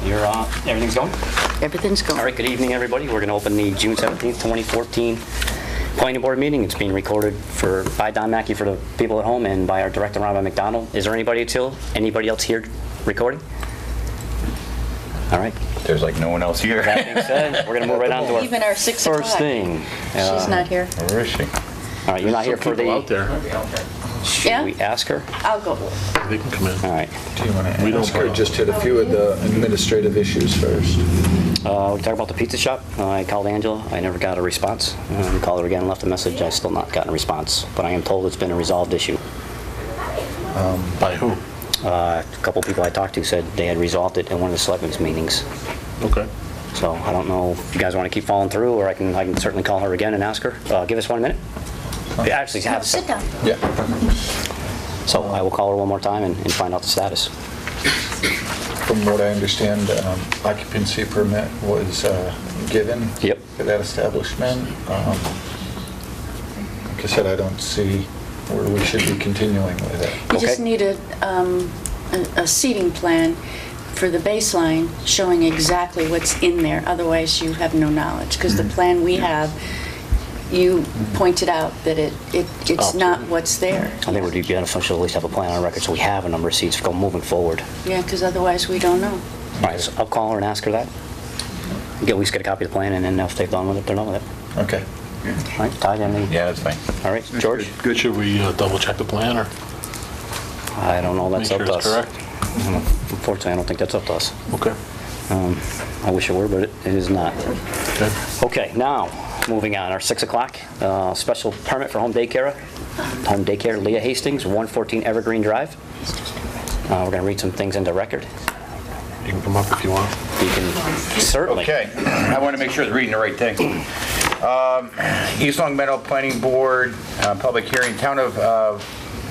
You're everything's going? Everything's going. All right, good evening, everybody. We're going to open the June 17th, 2014 Planning Board meeting. It's being recorded by Don Mackey for the people at home and by our director, Robin McDonald. Is there anybody else here recording? All right. There's like no one else here. That being said, we're going to move right on to our Even our 6 o'clock. first thing. She's not here. Where is she? All right, you're not here for the... out there. Should Yeah? we ask her? I'll go. They can come in. All right. Do you want to We don't ask her? know. Just hit a few of the administrative issues first. We talked about the pizza shop. I called Angela. I never got a response. Called her again, left a message. I still not gotten a response, but I am told it's been a resolved issue. By who? A couple people I talked to said they had resolved it in one of the selectmen's meetings. Okay. So I don't know if you guys want to keep following through, or I can certainly call her again and ask her. Give us 1 minute. Actually, have Sit down. Yeah. So I will call her one more time and find out the status. From what I understand, occupancy permit was given Yep. for that establishment. Like I said, I don't see where we should be continuing with it. You just Okay. need a seating plan for the baseline showing exactly what's in there. Otherwise, you have no knowledge. Because the plan we have, you pointed out that it's not what's there. I think it would be beneficial to at least have a plan on record so we have a number of seats moving forward. Yeah, because otherwise we don't know. All right, so I'll call her and ask her that. At least get a copy of the plan, and then if they've done with it, they're done with it. Okay. All right, Todd, any? Yeah, that's fine. All right, George? Good. Should we double check the plan or I don't know. That's make up sure to it's us. correct? Unfortunately, I don't think that's up to us. Okay. I wish it were, but it is not. Okay. Okay, now, moving on, our 6 o'clock, special permit for home daycare, Leah Hastings, 114 Evergreen Drive. We're going to read some things into record. You can come up if you want. You can certainly. Okay, I want to make sure I'm reading the right thing. East Long Meadow Planning Board, public hearing,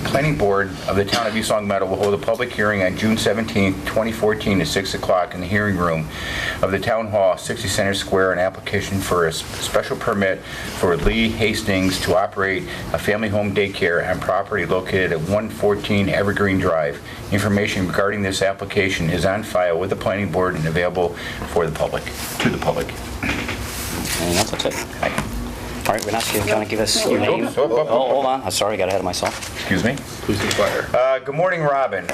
Planning Board of the Town of East Long Meadow will hold a public hearing on June 17, 2014 at 6 o'clock in the hearing room of the Town Hall, 60 Center Square, an application for a special permit for Lee Hastings to operate a family home daycare on property located at 114 Evergreen Drive. Information regarding this application is on file with the Planning Board and available to the public. Anything else? That's it. All right, Vanessa, you want to give us your name? Oh, Hold on. I'm sorry, I got ahead of myself. Excuse me. Please inquire. Good morning, Robin.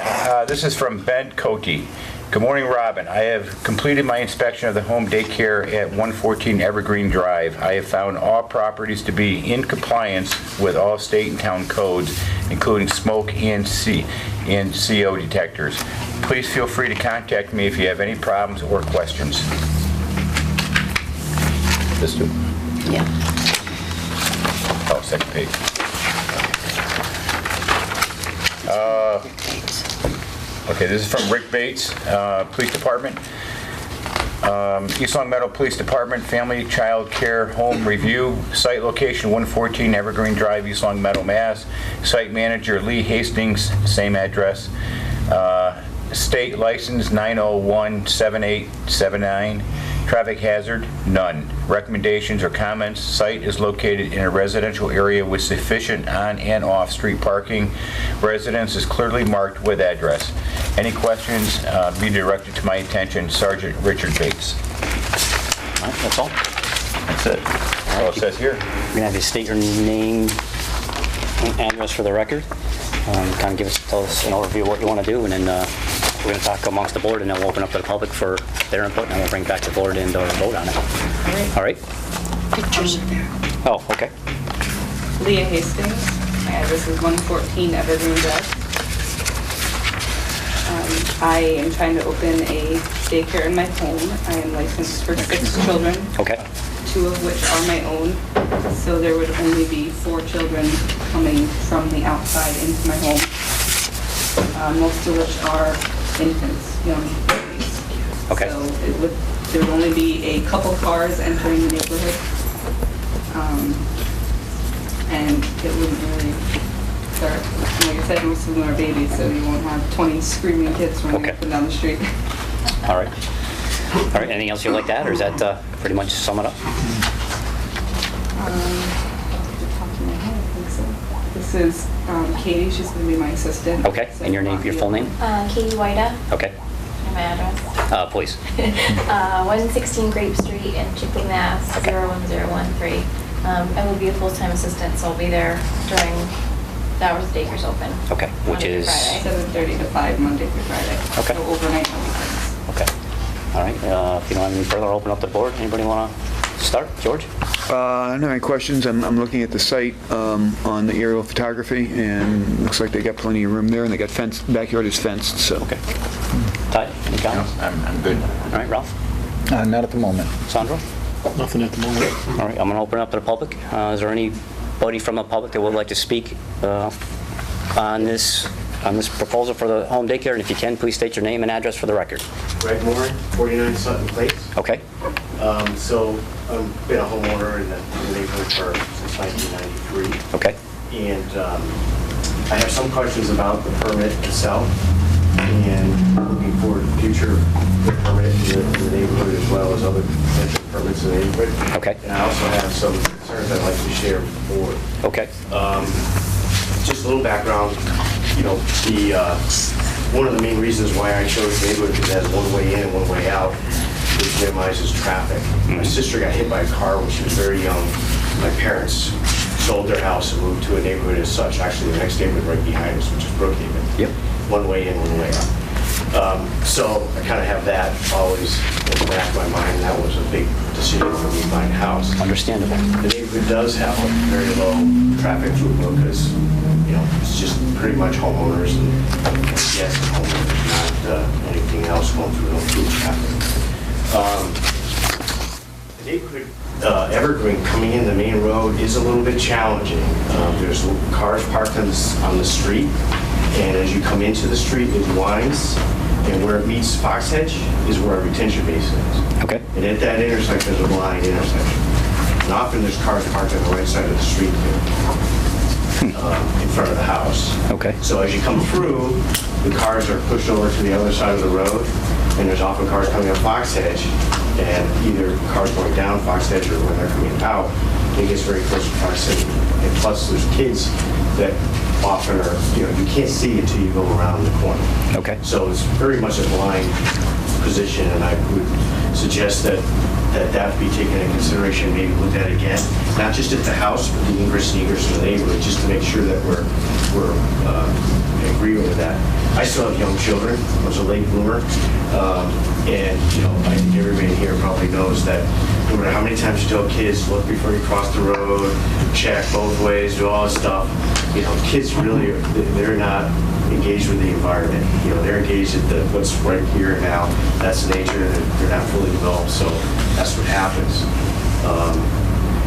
This is from Ben Cote. Good morning, Robin. I have completed my inspection of the home daycare at 114 Evergreen Drive. I have found all properties to be in compliance with all state and town codes, including smoke and CO detectors. Please feel free to contact me if you have any problems or questions. This too? Yeah. Oh, second page. Okay, this is from Rick Bates, Police Department. East Long Meadow Police Department, Family Child Care Home Review, site location 114 Evergreen Drive, East Long Meadow, Mass. Site manager Lee Hastings, same address. State license 9017879. Traffic hazard, none. Recommendations or comments, site is located in a residential area with sufficient on and off street parking. Residence is clearly marked with address. Any questions be directed to my attention, Sergeant Richard Bates. All right, that's all. That's it. That's all it says here. You're going to have you state your name and address for the record. Kind of tell us an overview of what you want to do, and then we're going to talk amongst the board, and then we'll open up to the public for their input, and then we'll bring it back to the board and vote on it. All right? Pictures are there. Oh, okay. Leah Hastings. My address is 114 Evergreen Drive. I am trying to open a daycare in my home. I am licensed for 6 children, Okay. 2 of which are my own. So there would only be 4 children coming from the outside into my home, most of which are infants, young babies. Okay. So there would only be a couple cars entering the neighborhood. And it wouldn't really start, like I said, most of them are babies, so you won't have 20 screaming kids running Okay. up and down the street. All right. All right, anything else you'd like to add, or is that pretty much sum it up? Off the top of my head, I think so. This is Katie, she's going to be my assistant. Okay, and your name, your full name? Katie Whita, Okay. my address. Please. 116 Grape Street in Chicopee, Mass. Okay. 01013. I will be a full-time assistant, so I'll be there during the hours the daycare's open. Okay, which Monday is? through Friday. 7:30 to 5, Monday through Friday. Okay. So overnight on weekends. Okay. All right, if you don't have any further, I'll open up the board. Anybody want to start? George? I don't have any questions. I'm looking at the site on the aerial photography, and looks like they got plenty of room there, and they got fenced, backyard is fenced, so. Okay. Ty, any No, comments? I'm good. All right, Ralph? Not at the moment. Sandra? Nothing at the moment. All right, I'm going to open it up to the public. Is there anybody from the public that would like to speak on this proposal for the home daycare? And if you can, please state your name and address for the record. Greg Moore, 49 Sutton Place. Okay? So I've been a homeowner in the neighborhood since 1993. Okay? And I have some questions about the permit itself and looking forward to future permit in the neighborhood as well as other potential permits in the neighborhood. Okay. And I also have some concerns I'd like to share with the board. Okay. Just a little background, one of the main reasons why I chose the neighborhood is it has one way in and one way out, which minimizes traffic. My sister got hit by a car when she was very young. My parents sold their house and moved to a neighborhood as such, actually the next neighborhood right behind us, which is Brookhaven. Yep. One way in, one way out. So I kind of have that always in the back of my mind, and that was a big decision for me buying a house. Understandable. The neighborhood does have a very low traffic throughput because, it's just pretty much homeowners and guests and homeowners, not anything else going through no through traffic. The neighborhood, Evergreen, coming in the main road is a little bit challenging. There's cars parked on the street, and as you come into the street, it winds, and where it meets Fox Hedge is where our retention basin is. Okay. And at that intersection, there's a blind intersection. And often there's cars parked on the right side of the street in front of the house. Okay. So as you come through, the cars are pushed over to the other side of the road, and there's often cars coming up Fox Hedge, and either cars going down Fox Hedge or when they're coming out, it gets very close to Fox Hedge. And plus, there's kids that often are, you can't see until you go around the corner. Okay. So it's very much a blind position, and I would suggest that be taken into consideration, maybe looked at again, not just at the house, but the ingress and egress of the neighborhood, just to make sure that we're agreeing with that. I still have young children. I was a late bloomer, and I think everybody here probably knows that no matter how many times you tell kids, look before you cross the road, check both ways, do all this stuff, kids really they're not engaged with the environment. They're engaged at what's right here and now. That's the nature. They're not fully developed, so that's what happens.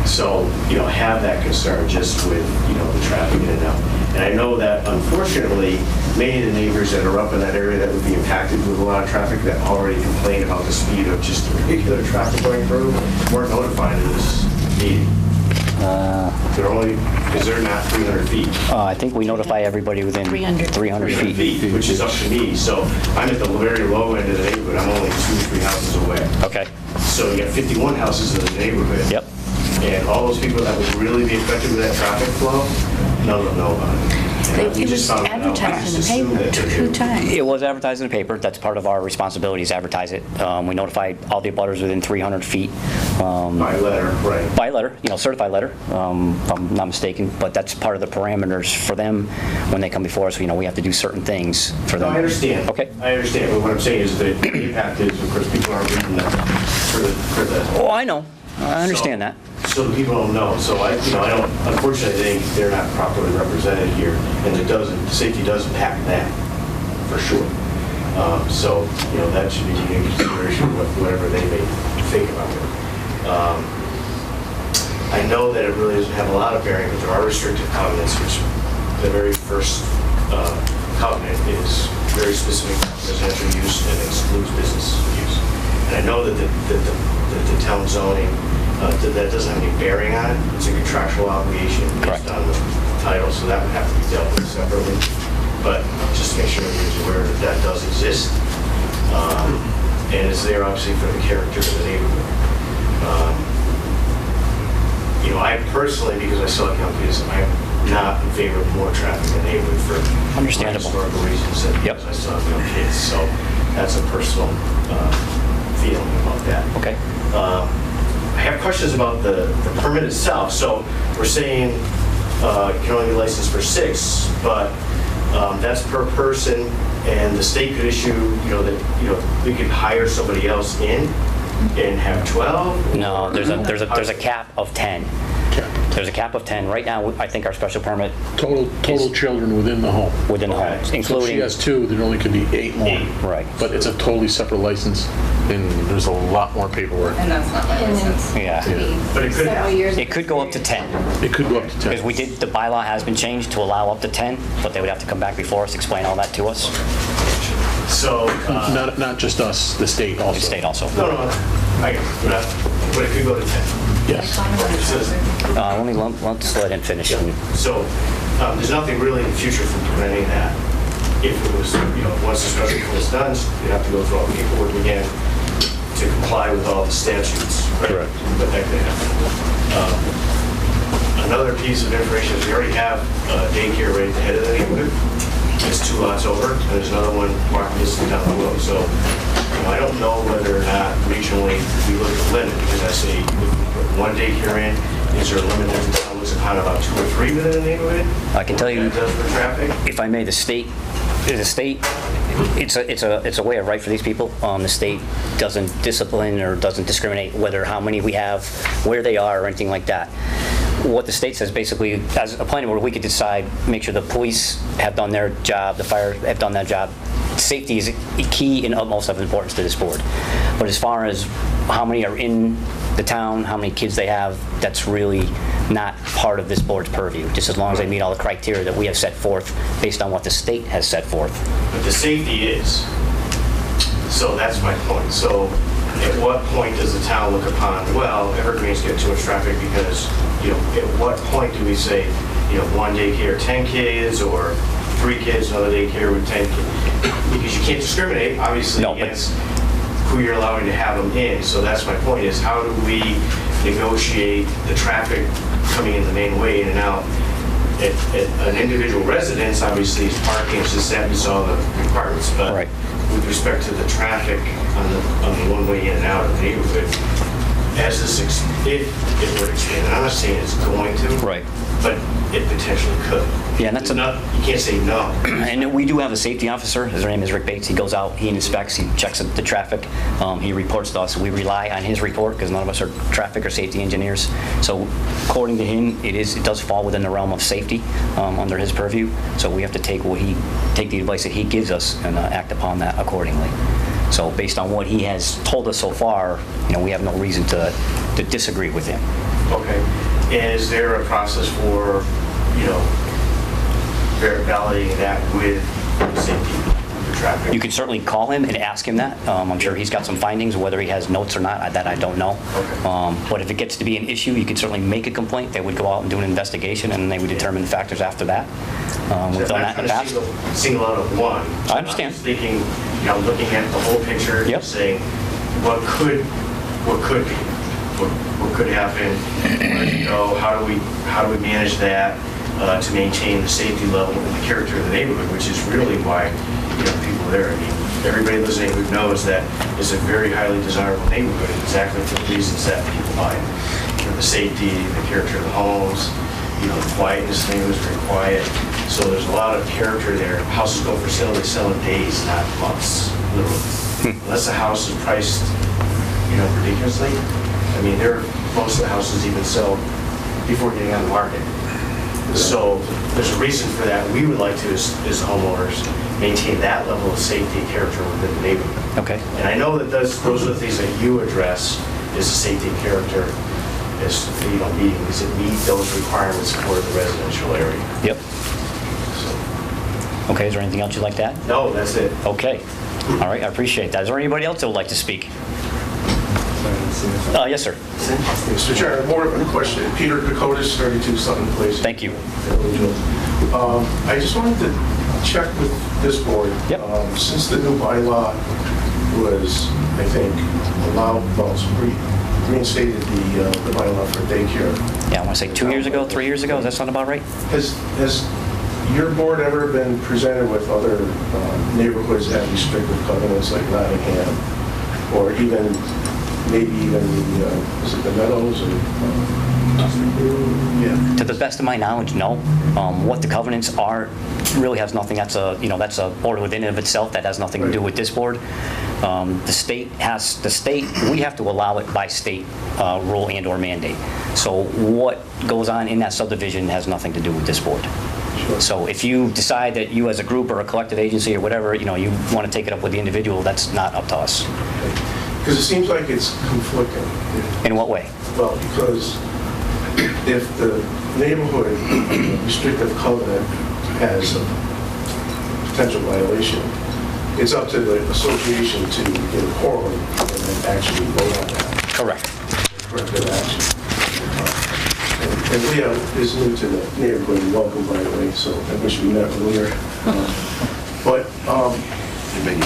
So have that concern just with the traffic in and out. And I know that unfortunately, many of the neighbors that are up in that area that would be impacted with a lot of traffic that already complain about the speed of just the regular traffic going through weren't notified of this meeting. Because they're not 300 feet. I think we notify everybody within 300. 300 feet. Which is up to me. So I'm at the very low end of the neighborhood. I'm only 2 or 3 houses away. Okay. So you got 51 houses in the neighborhood. Yep. And all those people that would really be affected with that traffic flow, none of them know about it. And we It just was found out. I advertised in just the assumed paper that they 2 were- times. It was advertised in the paper. That's part of our responsibility is advertise it. We notified all the abutters within 300 feet By letter, right. by letter, certified letter, if I'm not mistaken. But that's part of the parameters for them when they come before us. We have to do certain things for No, them. I understand. Okay. I understand, but what I'm saying is that the impact is, of course, people aren't reading that for the. Oh, I know. I understand that. So the people don't know. So I don't, unfortunately, I think they're not properly represented here, and safety does impact them, for sure. So, that should be taken into consideration, whatever they may think about it. I know that it really doesn't have a lot of bearing, but there are restrictive covenants, which the very first covenant is very specific residential use and excludes business use. And I know that the town zoning, that doesn't have any bearing on it. It's a contractual obligation Correct. based on the title, so that would have to be dealt with separately. But just to make sure everybody's aware that that does exist. And it's there obviously for the character of the neighborhood. I personally, because I still have young kids, I am not in favor of more traffic in the neighborhood for Understandable. historical reasons, and Yep. because I still have young kids. So that's a personal feeling about that. Okay. I have questions about the permit itself. So we're saying you can only be licensed for 6, but that's per person, and the state could issue, that we could hire somebody else in and have 12? No, there's a cap of 10. There's a cap of 10. Right now, I think our special permit Total children within the home. within the home, Okay. So if she including, has 2, there only could be 8 more. 8. right. But it's a totally separate license, and there's a lot more paperwork. And that's not my And then- license. Yeah. But it could Several have. years. It could go up to 10. It could go up to 10. Because the bylaw has been changed to allow up to 10, but they would have to come back before us, explain all that to us, So, Not just us, the state also. the state also. no, I get it. But it could go to 10. Yes. Let's let him finish. So there's nothing really in the future for preventing that. If it was, once the special permit is done, you'd have to go through all the paperwork again to comply with all the statutes. Right? Correct. But that could happen. Another piece of information is we already have daycare right at the head of the neighborhood. It's 2 lots over, and there's another one walking distance down the road. So I don't know whether or not regionally we look at the limit, because I say if we put 1 daycare in, is there a limit that the town looks upon about 2 or 3 within the neighborhood? I can tell you, That does for traffic? if I may, the state, it's a way of right for these people. The state doesn't discipline or doesn't discriminate whether how many we have, where they are, or anything like that. What the state says, basically, as a planning board, we could decide, make sure the police have done their job, the fire have done their job. Safety is key and utmost of importance to this board. But as far as how many are in the town, how many kids they have, that's really not part of this board's purview, just as long as they meet all the criteria that we have set forth based on what the state has set forth. But the safety is. So that's my point. So at what point does the town look upon, well, Evergreen's get too much traffic because, at what point do we say, 1 daycare, 10 kids, or 3 kids, another daycare with 10 kids? Because you can't discriminate, obviously, No, but- against who you're allowing to have them in. So that's my point, is how do we negotiate the traffic coming in the main way in and out? At an individual residence, obviously, is parking, it's just that, all the requirements. But Right. with respect to the traffic on the one-way in and out of the neighborhood, as this, if it were to expand, and I'm not saying it's going to. Right. But it potentially could. Yeah, and that's You can't say no. And we do have a safety officer. His name is Rick Bates. He goes out, he inspects, he checks the traffic. He reports to us. We rely on his report because none of us are traffic or safety engineers. So according to him, it does fall within the realm of safety under his purview. So we have to take the advice that he gives us and act upon that accordingly. So based on what he has told us so far, we have no reason to disagree with him. Okay. And is there a process for, validating that with safety for traffic? You can certainly call him and ask him that. I'm sure he's got some findings, whether he has notes or not, that I don't know. Okay. But if it gets to be an issue, you could certainly make a complaint. They would go out and do an investigation, and they would determine the factors after that. We've done that in the past. I'm not trying to single out of one. I understand. I'm just thinking, looking at the whole picture, Yep. and saying, what could be? What could happen? How do we manage that to maintain the safety level and the character of the neighborhood, which is really why people are there. I mean, everybody lives in the neighborhood knows that it's a very highly desirable neighborhood, exactly for the reasons that people buy it. The safety, the character of the homes, the quietness. The neighborhood's very quiet, so there's a lot of character there. Houses go for sale; they sell in days, not months, literally. Unless the house is priced, ridiculously. I mean, most of the houses even sell before getting on the market. So there's a reason for that. We would like to, as homeowners, maintain that level of safety and character within the neighborhood. Okay. And I know that those are the things that you address, is the safety and character, is meeting, does it meet those requirements for the residential area? Yep. So, Okay, is there anything else you'd like to add? no, that's it. Okay. All right, I appreciate that. Is there anybody else that would like to speak? Yes, sir. Mr. Chair, more of a question. Peter Kokotis, 32 Sutton Place. Thank you. I just wanted to check with this board. Yep. Since the new bylaw was, I think, reinstated the bylaw for daycare, Yeah, I want to say 2 years ago, 3 years ago. Does that sound about right? has your board ever been presented with other neighborhoods that have restrictive covenants like Nottingham, or even, maybe even the, is it the Meadows or? Yeah. To the best of my knowledge, no. What the covenants are really has nothing, that's a board within and of itself that has nothing to do with this board. The state, we have to allow it by state rule and or mandate. So what goes on in that subdivision has nothing to do with this board. Sure. So if you decide that you as a group or a collective agency or whatever, you want to take it up with the individual, that's not up to us. Because it seems like it's conflicting. In what way? Well, because if the neighborhood restrictive covenant has a potential violation, it's up to the association to get a quorum and then actually vote on that. Correct. Corrective action. And Leo is new to the neighborhood, and welcome, by the way, so I wish we met earlier. But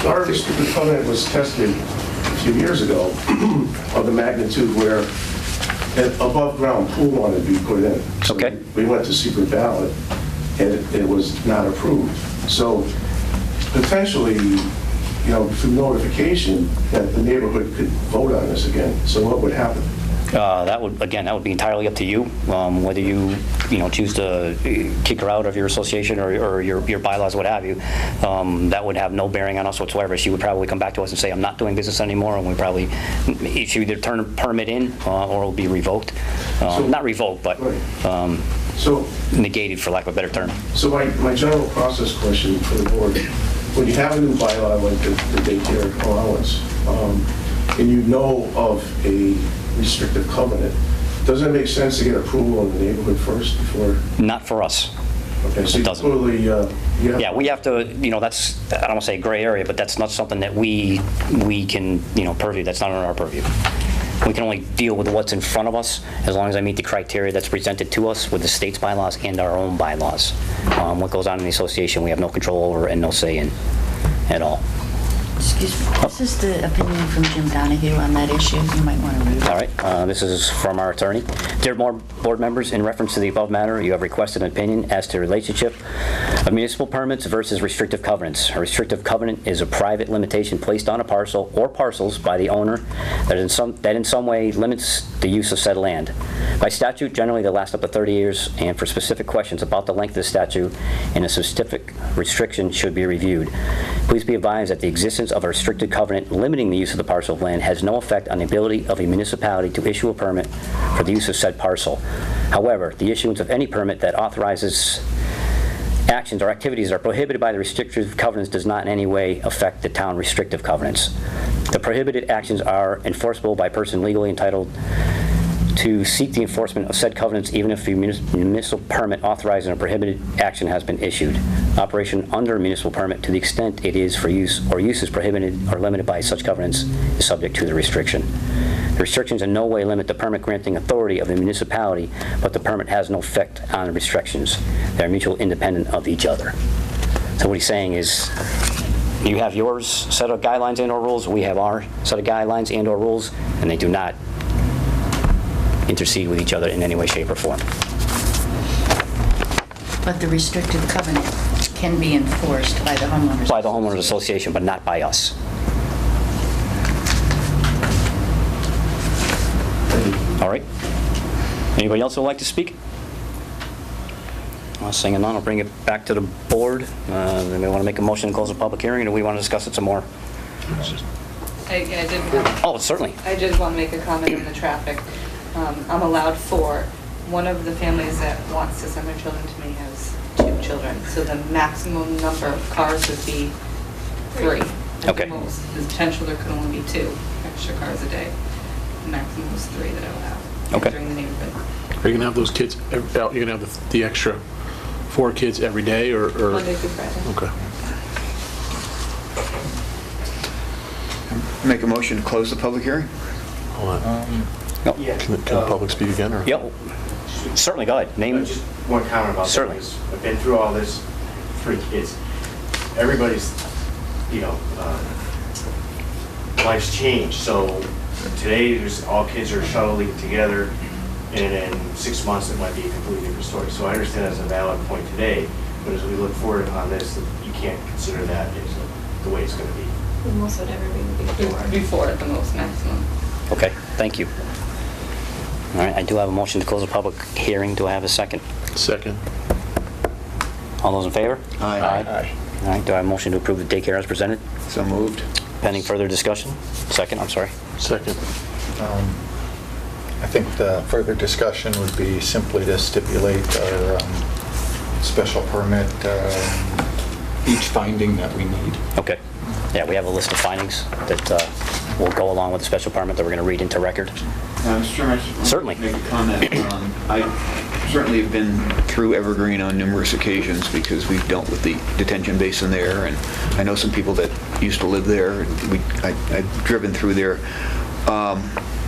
our restrictive covenant was tested a few years ago of the magnitude where an above-ground pool wanted to be put in. So Okay. we went to secret ballot, and it was not approved. So potentially, through notification, that the neighborhood could vote on this again. So what would happen? That would be entirely up to you, whether you choose to kick her out of your association or your bylaws, what have you. That would have no bearing on us whatsoever. She would probably come back to us and say, I'm not doing business anymore, and we probably, she would either turn a permit in or it will be revoked. Not revoked, but So negated, for lack of a better term. So my general process question for the board, when you have a new bylaw like the daycare allowance, and you know of a restrictive covenant, doesn't it make sense to get approval in the neighborhood first before? Not for us. Okay, so It doesn't. totally, Yeah, we have to, that's, I don't want to say gray area, but that's not something that we can, purview. That's not in our purview. We can only deal with what's in front of us as long as I meet the criteria that's presented to us with the state's bylaws and our own bylaws. What goes on in the association, we have no control over and no say in at all. Excuse me, this is the opinion from Jim Donahue on that issue. You might want to read it. All right, this is from our attorney. Dear board members, in reference to the above matter, you have requested an opinion as to the relationship of municipal permits versus restrictive covenants. A restrictive covenant is a private limitation placed on a parcel or parcels by the owner that in some way limits the use of said land. By statute, generally they last up to 30 years, and for specific questions about the length of the statute and a specific restriction should be reviewed. Please be advised that the existence of a restricted covenant limiting the use of the parcel of land has no effect on the ability of a municipality to issue a permit for the use of said parcel. However, the issuance of any permit that authorizes actions or activities that are prohibited by the restrictive covenants does not in any way affect the town restrictive covenants. The prohibited actions are enforceable by a person legally entitled to seek the enforcement of said covenants even if the municipal permit authorizing a prohibited action has been issued. Operation under a municipal permit, to the extent it is for use or uses prohibited or limited by such covenants, is subject to the restriction. The restrictions in no way limit the permit granting authority of the municipality, but the permit has no effect on the restrictions. They are mutually independent of each other. So what he's saying is, you have yours set of guidelines and or rules, we have our set of guidelines and or rules, and they do not intercede with each other in any way, shape, or form. But the restrictive covenant can be enforced by the homeowners. By the homeowners association, but not by us. All right. Anybody else would like to speak? Seeing none, I'll bring it back to the board. Anybody want to make a motion to close the public hearing, or do we want to discuss it some more? I did Oh, certainly. I did want to make a comment on the traffic. I'm allowed 4. One of the families that wants to send their children to me has 2 children, so the maximum number of cars would be 3. At Okay. the most. The potential there could only be 2 extra cars a day. The maximum is 3 that I will have Okay. entering the neighborhood. Are you gonna have those kids, you're gonna have the extra 4 kids every day, or? Monday through Friday. Okay. Make a motion to close the public hearing? Hold on. No. Yeah. Can the public speak again, or? Yep. Certainly, go ahead. Name. Just one comment about that. Certainly. Because I've been through all this, 3 kids. Everybody's, life's changed. So today, all kids are shuttling together, and in 6 months, it might be a completely different story. So I understand that's a valid point today, But as we look forward upon this, you can't consider that as the way it's going to be. Most would ever be before. Before at the most maximum. Okay, thank you. All right, I do have a motion to close the public hearing. Do I have a second? Second. All those in favor? Aye. All right, do I have a motion to approve the daycare as presented? So moved. Pending further discussion? Second, I'm sorry. Second. I think the further discussion would be simply to stipulate our special permit, each finding that we need. Okay. Yeah, we have a list of findings that will go along with the special permit that we're going to read into record. Mr. Chairman, I just want Certainly. to make a comment. I certainly have been through Evergreen on numerous occasions because we've dealt with the detention basin there, and I know some people that used to live there. I've driven through there.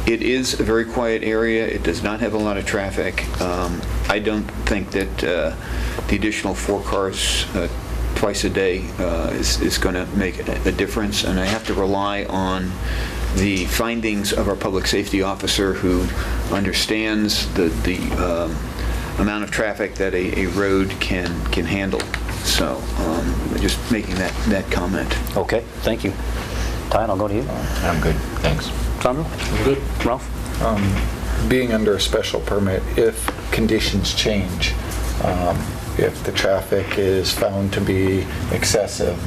It is a very quiet area. It does not have a lot of traffic. I don't think that the additional 4 cars twice a day is going to make a difference, and I have to rely on the findings of our public safety officer who understands the amount of traffic that a road can handle. So just making that comment. Okay, thank you. Todd, I'll go to you. I'm good, thanks. Sandro? Good. Ralph? Being under a special permit, if conditions change, if the traffic is found to be excessive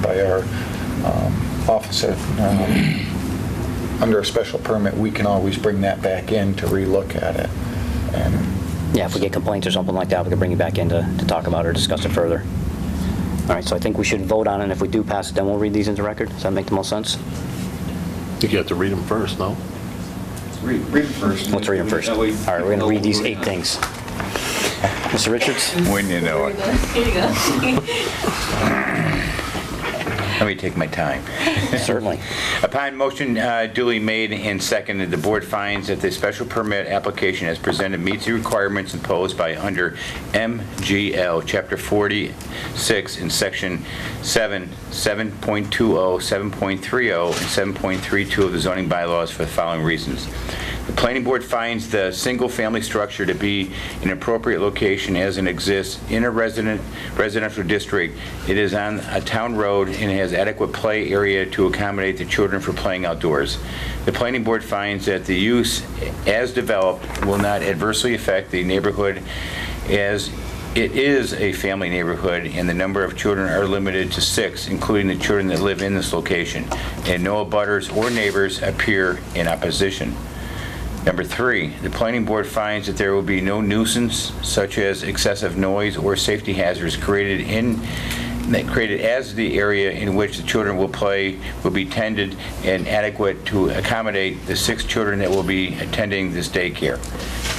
by our officer, under a special permit, we can always bring that back in to relook at it. And Yeah, if we get complaints or something like that, we can bring you back in to talk about it or discuss it further. All right, so I think we should vote on it, and if we do pass it, then we'll read these into record. Does that make the most sense? I think you have to read them first, no? Read it first. Let's read them first. All right, we're going to read these 8 things. Mr. Richards? When you know it. Here you go. Let me take my time. Certainly. Upon motion duly made and seconded, the board finds that the special permit application as presented meets the requirements imposed by under MGL Chapter 46 in Section 7, 7.20, 7.30, and 7.32 of the zoning bylaws for the following reasons. The planning board finds the single-family structure to be an appropriate location as it exists in a residential district. It is on a town road and has adequate play area to accommodate the children for playing outdoors. The planning board finds that the use as developed will not adversely affect the neighborhood as it is a family neighborhood and the number of children are limited to 6, including the children that live in this location, and no abutters or neighbors appear in opposition. Number 3, the planning board finds that there will be no nuisance such as excessive noise or safety hazards created as the area in which the children will play will be tended and adequate to accommodate the 6 children that will be attending this daycare.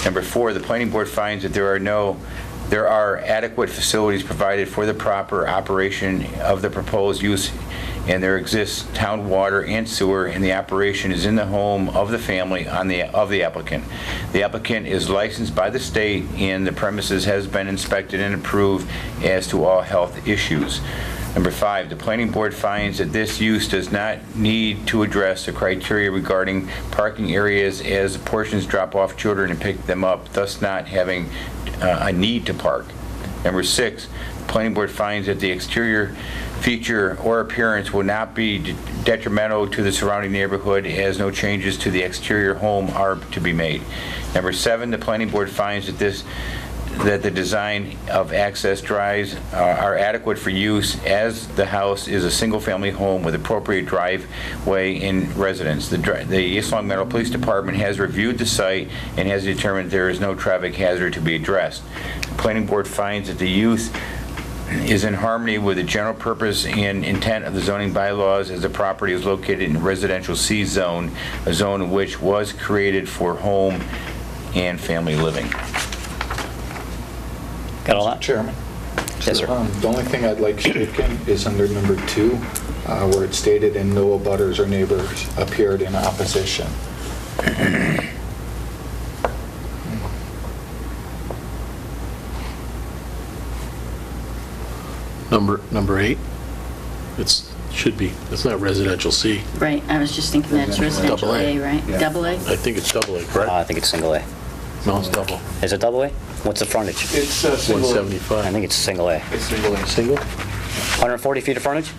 Number 4, the planning board finds that there are adequate facilities provided for the proper operation of the proposed use, and there exists town water and sewer, and the operation is in the home of the family of the applicant. The applicant is licensed by the state, and the premises has been inspected and approved as to all health issues. Number 5, the planning board finds that this use does not need to address the criteria regarding parking areas as portions drop off children and pick them up, thus not having a need to park. Number 6, the planning board finds that the exterior feature or appearance will not be detrimental to the surrounding neighborhood as no changes to the exterior home are to be made. Number 7, the planning board finds that the design of access drives are adequate for use as the house is a single-family home with appropriate driveway in residence. The East Long Meadow Police Department has reviewed the site and has determined there is no traffic hazard to be addressed. The planning board finds that the use is in harmony with the general purpose and intent of the zoning bylaws as the property is located in residential C zone, a zone which was created for home and family living. Got all that? Chairman? Yes, sir. The only thing I'd like stricken is under number 2, where it's stated, and no abutters or neighbors appeared in opposition. Number 8, it's not residential C. Right, I was just thinking that's residential Double A. A, right? Yeah. Double A? I think it's double A, correct? I think it's single A. No, it's double. Is it double A? What's the frontage? It's single. 175. I think it's single A. It's single. Single? 140 feet of frontage?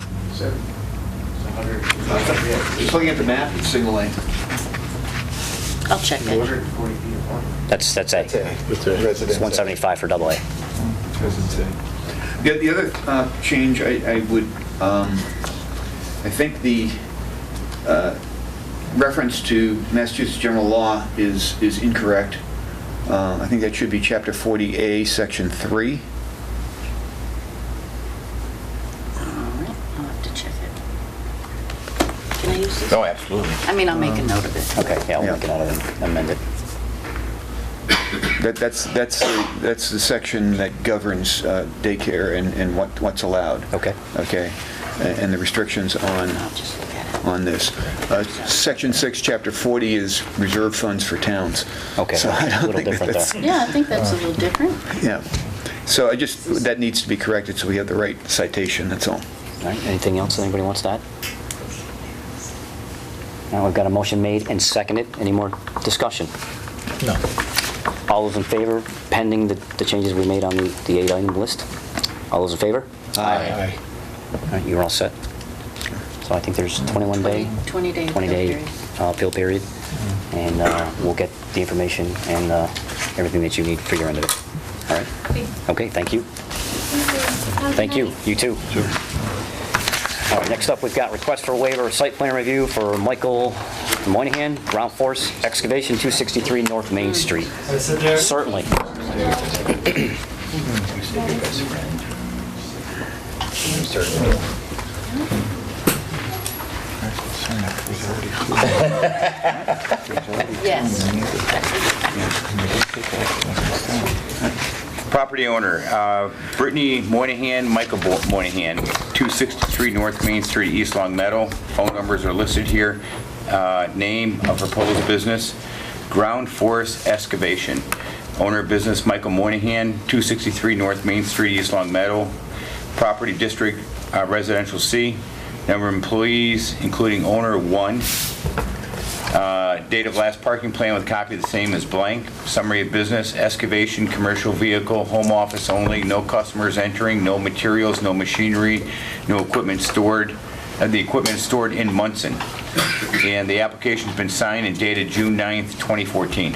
Just looking at the map, it's single lane. I'll check it. 140 feet apart. That's A. It's a It's a- It's residence. 175 for double A. The other change I would, I think the reference to Massachusetts general law is incorrect. I think that should be Chapter 40A, Section 3. All right, I'll have to check it. Can I use this? Oh, absolutely. I mean, I'll make a note of it. Okay, yeah, we'll Yeah. make it out of it, amend it. That's the section that governs daycare and what's allowed. Okay. Okay, and the restrictions I'll just look at it. on this. Section 6, Chapter 40 is reserve funds for towns. Okay, So I a don't little think different that's- there. Yeah, I think that's a little different. Yeah. So that needs to be corrected so we have the right citation, that's all. All right, anything else anybody wants to add? Now, we've got a motion made and seconded. Any more discussion? No. All those in favor, pending the changes we made on the 8-item list? All those in favor? Aye. All right, you're all set. So I think there's 21-day, 20-day 20-day appeal period, and we'll get the information and everything that you need for your end of it. All right? Okay, thank you. Thank you. You too. All right, next up, we've got request for waiver of site plan review for Michael Moynihan, Ground Force Excavation, 263 North Main Street. Certainly. Yes. Property owner, Brittany Moynihan, Michael Moynihan, 263 North Main Street, East Long Meadow. Phone numbers are listed here. Name of proposed business, Ground Force Excavation. Owner of business, Michael Moynihan, 263 North Main Street, East Long Meadow. Property district, residential C. Number of employees, including owner, 1. Date of last parking plan with copy of the same is blank. Summary of business, excavation, commercial vehicle, home office only, no customers entering, no materials, no machinery, no equipment stored. The equipment is stored in Munson. And the application's been signed and dated June 9th, 2014.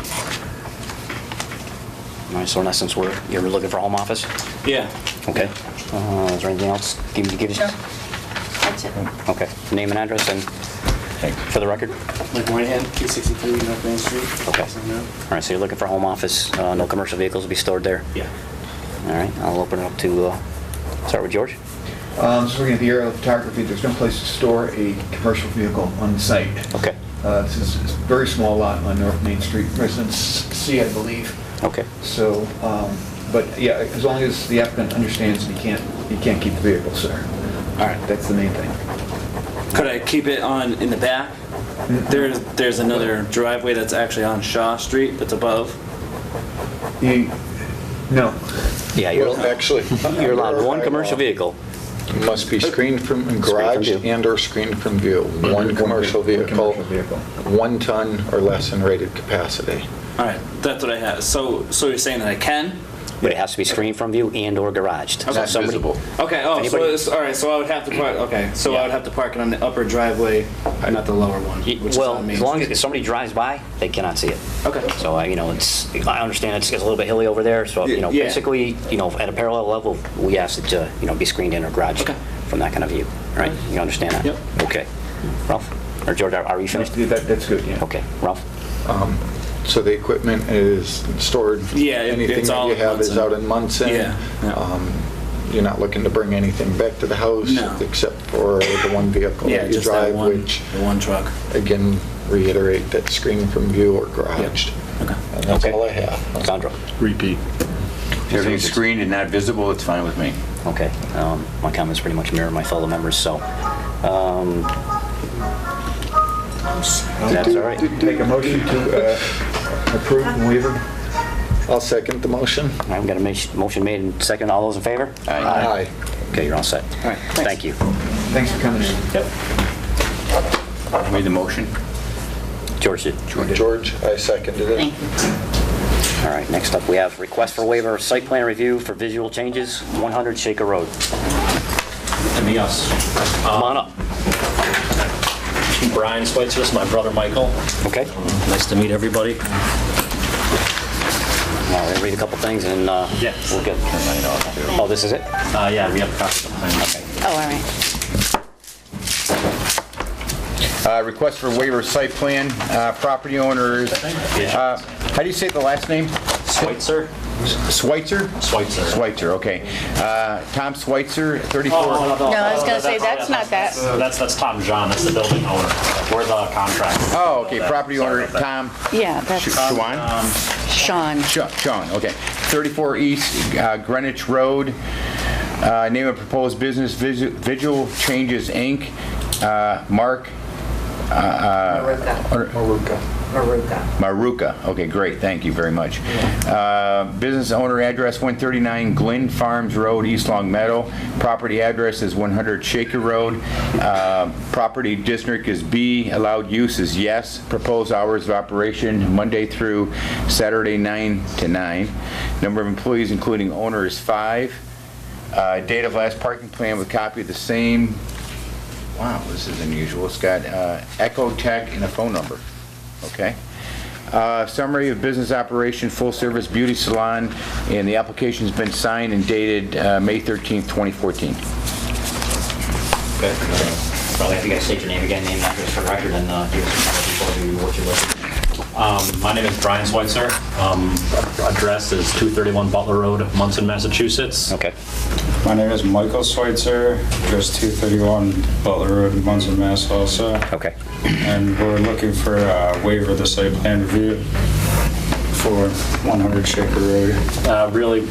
All right, so in essence, you're looking for a home office? Yeah. Okay. Is there anything else you can give us? That's it. Okay. Name and address and for the record? Mike Moynihan, 263 North Main Street. Okay. All right, so you're looking for a home office, no commercial vehicles will be stored there? Yeah. All right, I'll open it up to, start with George. So looking at the aerial photography, there's no place to store a commercial vehicle on the site. Okay. This is a very small lot on North Main Street, residence C, I believe. Okay. So, but yeah, as long as the applicant understands that he can't keep the vehicle, sir. All right. That's the main thing. Could I keep it in the back? There's another driveway that's actually on Shaw Street that's above. No. Yeah, Well, actually, you're allowed one commercial vehicle. must be screened from, garage view. and/or screened from view. One commercial vehicle, 1 ton or less in rated capacity. All right, that's what I have. So you're saying that I can? But it has to be screened from view and/or garaged. So Not somebody- visible. Okay. Oh, Anybody- all right. So I would have to park. Okay. So Yeah. I would have to park it on the upper driveway, not the lower one. Which Well, is on Main as long Street. as somebody drives by, they cannot see it. Okay. So, I understand it's a little bit hilly over there, so, Yeah. basically, at a parallel level, we ask it to, be screened in or garaged Okay. from that kind of view, right? You understand that? Yep. Okay. Ralph? Or George, are you finished? That's good, yeah. Okay. Ralph? So the equipment is stored? Yeah, Anything it's that all you in have is Munson. out in Munson? Yeah, yeah. You're not looking to bring anything back to the house? No. Except for the one vehicle Yeah, that you just that drive, one, which, the one truck. again, reiterate that screened from view or garaged. Okay. And that's Okay. all I have. Sandra? Repeat. If everything's screened and not visible, it's fine with me. Okay. My comments pretty much mirror my fellow members, so, that's all right. Make a motion to approve the waiver. I'll second the motion. All right, we've got a motion made and second. All those in favor? Aye. Okay, you're all set. All right. Thank you. Thanks for coming in. Who made the motion? George did. George, I seconded it. Thank you. All right, next up, we have request for waiver of site plan review for visual changes, 100 Shaker Road. And me, us. Come on up. Brian Schweitzer, this is my brother Michael. Okay. Nice to meet everybody. Now, we'll read a couple things and Yes. we'll get... Oh, this is it? Yeah, we have a copy of the plan. Okay. Oh, all right. Request for waiver of site plan, property owners, how do you say the last name? Schweitzer? Schweitzer? Schweitzer. Schweitzer, okay. Tom Schweitzer, 34. No, I was gonna say, that's not that. That's Tom John, that's the building owner. We're the contractor. Oh, okay, property owner Tom Yeah, that's Schwan? Sean. Sean, okay. 34 East Greenwich Road. Name of proposed business, Visual Changes, Inc. Mark Maruka. Okay, great. Thank you very much. Business owner address 139 Glen Farms Road, East Long Meadow. Property address is 100 Shaker Road. Property district is B. Allowed use is yes. Proposed hours of operation Monday through Saturday 9 to 9. Number of employees including owner is 5. Date of last parking plan with copy of the same. Wow, this is unusual. It's got Echo Tech and a phone number. Okay. Summary of business operation, full service beauty salon, and the application's been signed and dated May 13th, 2014. Good. Probably have you guys state your name again, name and address for record, and give us some more people what you're looking. My name is Brian Schweitzer. Address is 231 Butler Road, Munson, Massachusetts. Okay. My name is Michael Schweitzer, address 231 Butler Road, Munson, Mass. also. Okay. And we're looking for a waiver of the site plan review for 100 Shaker Road. Really,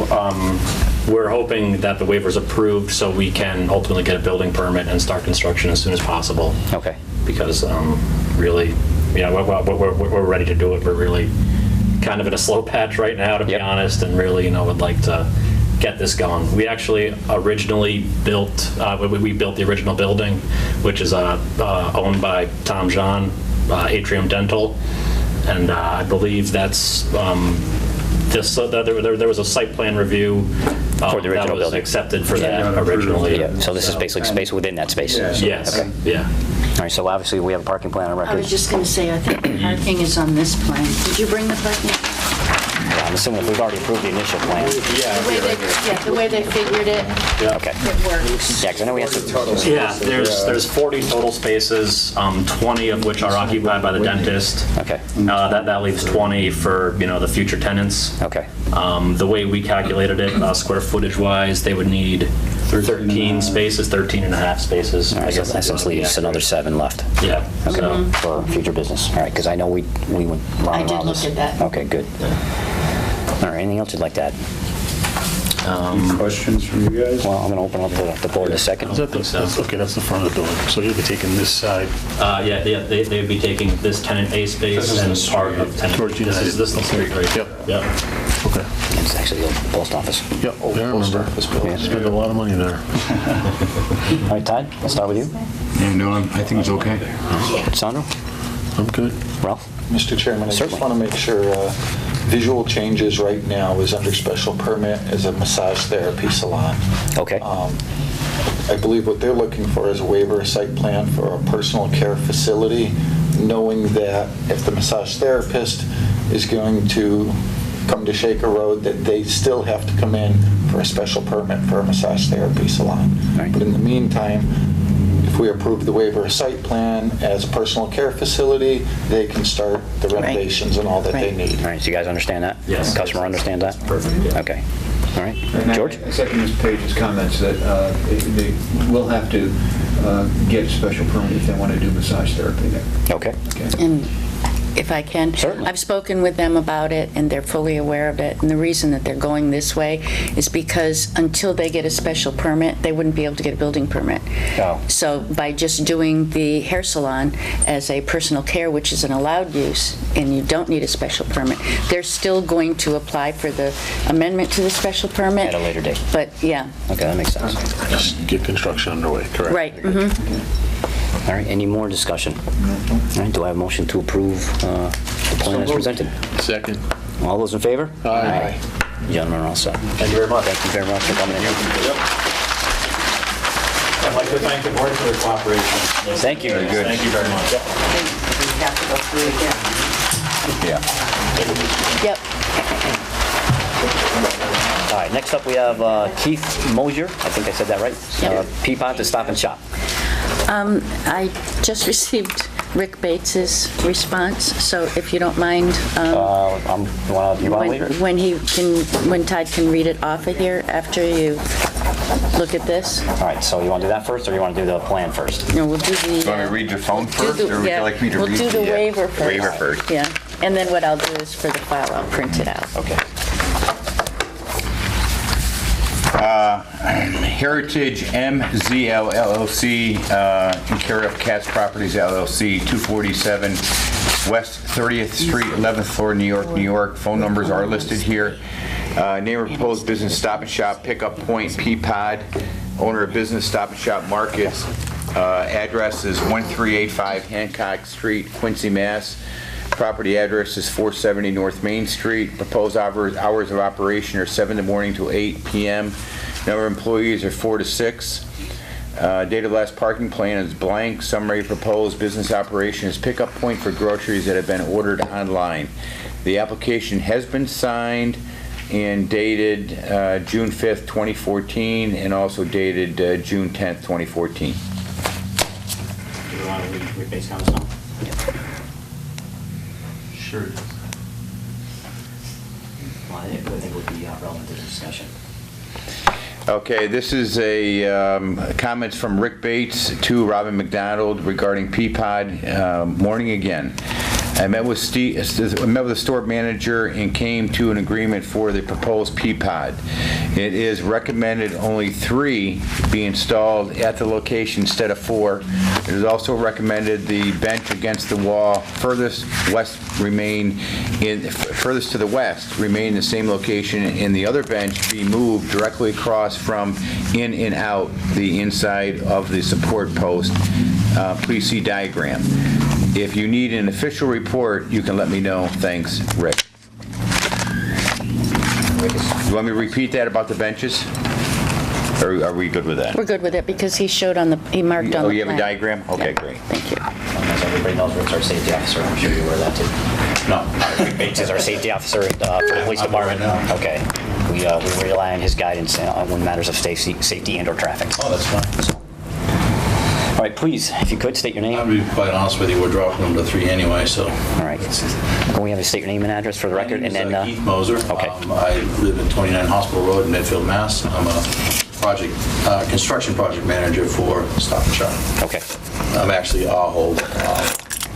we're hoping that the waiver's approved so we can ultimately get a building permit and start construction as soon as possible. Okay. Because really, yeah, we're ready to do it. We're really kind of in a slow patch right now, to be honest, and really, would like to get this going. We actually originally built, we built the original building, which is owned by Tom John, Atrium Dental, and I believe that's there was a site plan review for the original that was building. Accepted for that originally. Yeah. So this is basically space within that space. Yes. Okay. Yeah. All right. So obviously we have a parking plan on record. I was just gonna say, I think the parking is on this plan. Did you bring the parking? Yeah, I'm assuming we've already approved the initial plan. The way they figured it, Okay. it works. Yeah, because I know we have to. Yeah, there's 40 total spaces, 20 of which are occupied by the dentist. Okay. That leaves 20 for, the future tenants. Okay. The way we calculated it, square footage wise, they would need 13 spaces, 13 and a half spaces. All right. So that essentially leaves another 7 left. Yeah. Okay. So, For future business. All right. Because I know we went round I and did round look this. at that. Okay. Good. All right. Anything else you'd like to add? Questions from you guys? Well, I'm going to open up the board in a second. Okay, that's the front of the building. So you'll be taking this side. yeah, they would be taking this tenant A space and part of tenant B. Towards the This is the street right here. Yep. Okay. It's actually the old post office. Yep. Yeah, I remember. Spent a lot of money there. All right, Todd, I'll start with you. Yeah, no, I think it's okay. Sandro? I'm good. Ralph? Mr. Chairman, I just Certainly. want to make sure Visual Changes right now is under special permit as a massage therapy salon. Okay. I believe what they're looking for is a waiver of site plan for a personal care facility, knowing that if the massage therapist is going to come to Shaker Road, that they still have to come in for a special permit for a massage therapy salon. Right. But in the meantime, if we approve the waiver of site plan as a personal care facility, they can start the renovations and all that they need. All right, so you guys understand that? Yes. Customer understands that? Perfect, yeah. Okay. All right. And George? I second Ms. Page's comments that they will have to get a special permit if they want to do massage therapy there. Okay. And if I can. Certainly. I've spoken with them about it, and they're fully aware of it. And the reason that they're going this way is because until they get a special permit, they wouldn't be able to get a building permit. Oh. So by just doing the hair salon as a personal care, which is an allowed use, and you don't need a special permit, they're still going to apply for the amendment to the special permit. At a later date. But, yeah, Okay, that makes sense. Just get construction underway, correct? right. Mhm. All right, any more discussion? All right, do I have a motion to approve the plan is presented. Second. All those in favor? Aye. Gentlemen are all set. Thank you very much. Thank you very much for coming in. I'd like to thank the board for their cooperation. Thank you. Very good. Thank you very much. We have to go through it again. Yeah. Yep. All right, next up we have Keith Mosier. I think I said that right. Yep. Peapod to Stop and Shop. I just received Rick Bates's response, so if you don't mind, You want to leave it? when Todd can read it off of here after you look at this. All right, so you want to do that first, or you want to do the plan first? No, we'll do the... You want me to read your phone first, or would you like me to read We'll do the waiver first. Waiver first. Yeah, and then what I'll do is for the file, I'll print it out. Okay. Heritage MZL LLC, in care of Katz Properties LLC, 247 West 30th Street, 11th floor, New York, New York. Phone numbers are listed here. Name of proposed business, Stop and Shop, Pickup Point, Peapod. Owner of business, Stop and Shop Markets. Address is 1385 Hancock Street, Quincy, Mass. Property address is 470 North Main Street. Proposed hours of operation are 7 in the morning to 8 p.m. Number of employees are 4 to 6. Date of last parking plan is blank. Summary proposed business operation is pickup point for groceries that have been ordered online. The application has been signed and dated June 5th, 2014, and also dated June 10th, 2014. Do you want to read base comments now? Sure. Well, I think it would be relevant to the discussion. Okay, this is a comments from Rick Bates to Robin McDonald regarding Peapod. Morning again. I met with the store manager and came to an agreement for the proposed Peapod. It is recommended only 3 be installed at the location instead of 4. It is also recommended the bench against the wall furthest to the west remain in the same location, and the other bench be moved directly across from in and out the inside of the support post. Please see diagram. If you need an official report, you can let me know. Thanks, Rick. You want me to repeat that about the benches? Or are we good with that? We're good with it because he marked on the plan. Oh, you have a diagram? Okay, Yeah. great. Thank you. As everybody knows, Rick's our safety officer. I'm sure you're aware of that too. No. Rick Bates is our safety officer for the police department. Okay. We rely on his guidance when matters of safety and/or traffic. Oh, that's fine. All right, please, if you could, state your name. I'll be quite honest with you, we're dropping them to 3 anyway, so. All right. Can we have you state your name and address for the record? My name And is then Keith Moser. Okay. I live at 29 Hospital Road in Medfield, Mass. I'm a construction project manager for Stop and Shop. Okay. I'm actually Ahold,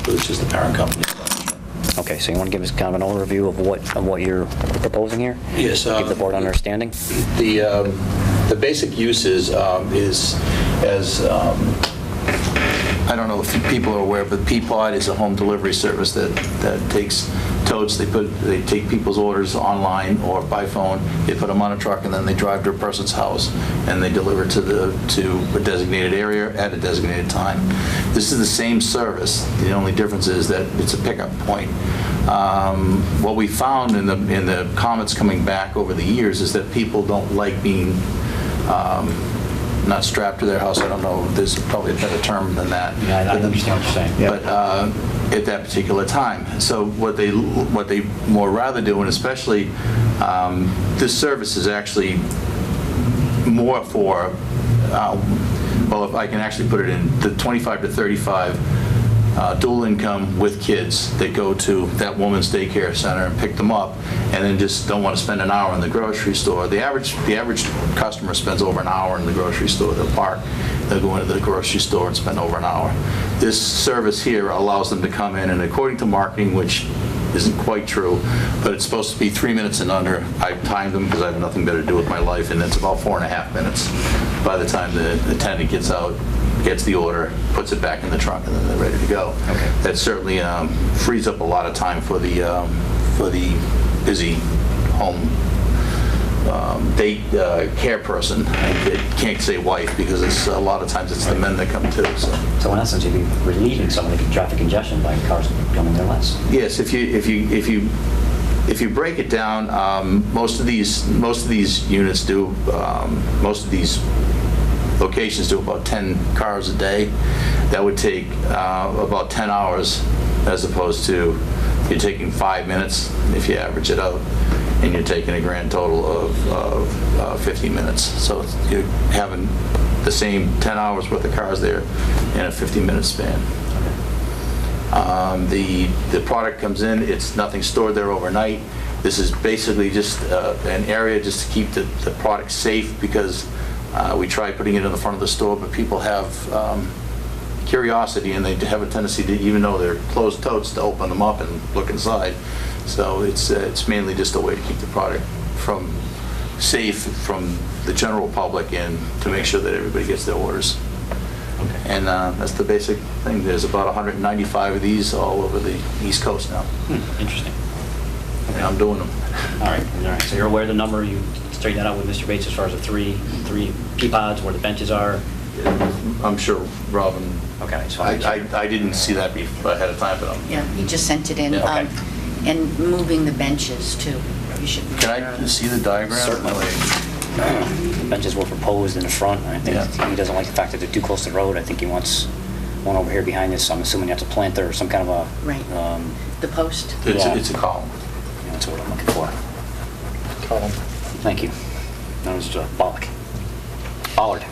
which is the parent company. Okay, so you want to give us kind of an overview of what you're proposing here? Yes. Give the board understanding? The basic use is as I don't know if people are aware, but Peapod is a home delivery service that takes totes. They take people's orders online or by phone. They put them on a truck and then they drive to a person's house and they deliver to a designated area at a designated time. This is the same service. The only difference is that it's a pickup point. What we found in the comments coming back over the years is that people don't like being not strapped to their house. I don't know, there's probably a better term than that. Yeah, I understand what you're saying. Yeah. But at that particular time. So what they more rather do, and especially this service is actually more for, well, if I can actually put it in, the 25 to 35 dual income with kids that go to that woman's daycare center and pick them up and then just don't want to spend an hour in the grocery store. The average customer spends over an hour in the grocery store. They'll park, they'll go into the grocery store and spend over an hour. This service here allows them to come in, and according to marketing, which isn't quite true, but it's supposed to be 3 minutes and under. I've timed them because I have nothing better to do with my life, and it's about 4.5 minutes by the time the attendant gets out, gets the order, puts it back in the trunk, and then they're ready to go. Okay. That certainly frees up a lot of time for the busy home care person. I can't say wife because it's a lot of times it's the men that come too. So in essence, you'd be relieving some of the traffic congestion by cars coming there less. Yes, if you break it down, most of these units do, most of these locations do about 10 cars a day. That would take about 10 hours as opposed to you're taking 5 minutes if you average it out, and you're taking a grand total of 50 minutes. So you're having the same 10 hours worth of cars there in a 50-minute span. The product comes in, it's nothing stored there overnight. This is basically just an area just to keep the product safe because we try putting it in the front of the store, but people have curiosity and they have a tendency to, even though they're closed totes, to open them up and look inside. So it's mainly just a way to keep the product safe from the general public and to make sure that everybody gets their orders. And that's the basic thing. There's about 195 of these all over the East Coast now. Interesting. And I'm doing them. All right. So you're aware of the number. You straightened that out with Mr. Bates as far as the three Peapods, where the benches are? I'm sure Robin. Okay. So I didn't see that ahead of time, but Yeah, he just sent it in. Yeah, okay. And moving the benches too. You should. Can I see the diagram? Certainly. The benches were proposed in the front. I think he doesn't like the fact that they're too close to the road. I think he wants one over here behind this. I'm assuming that's a planter or some kind of a... Right. The post? It's a column. Yeah, that's what I'm looking for. Column. Thank you. That was Bollard.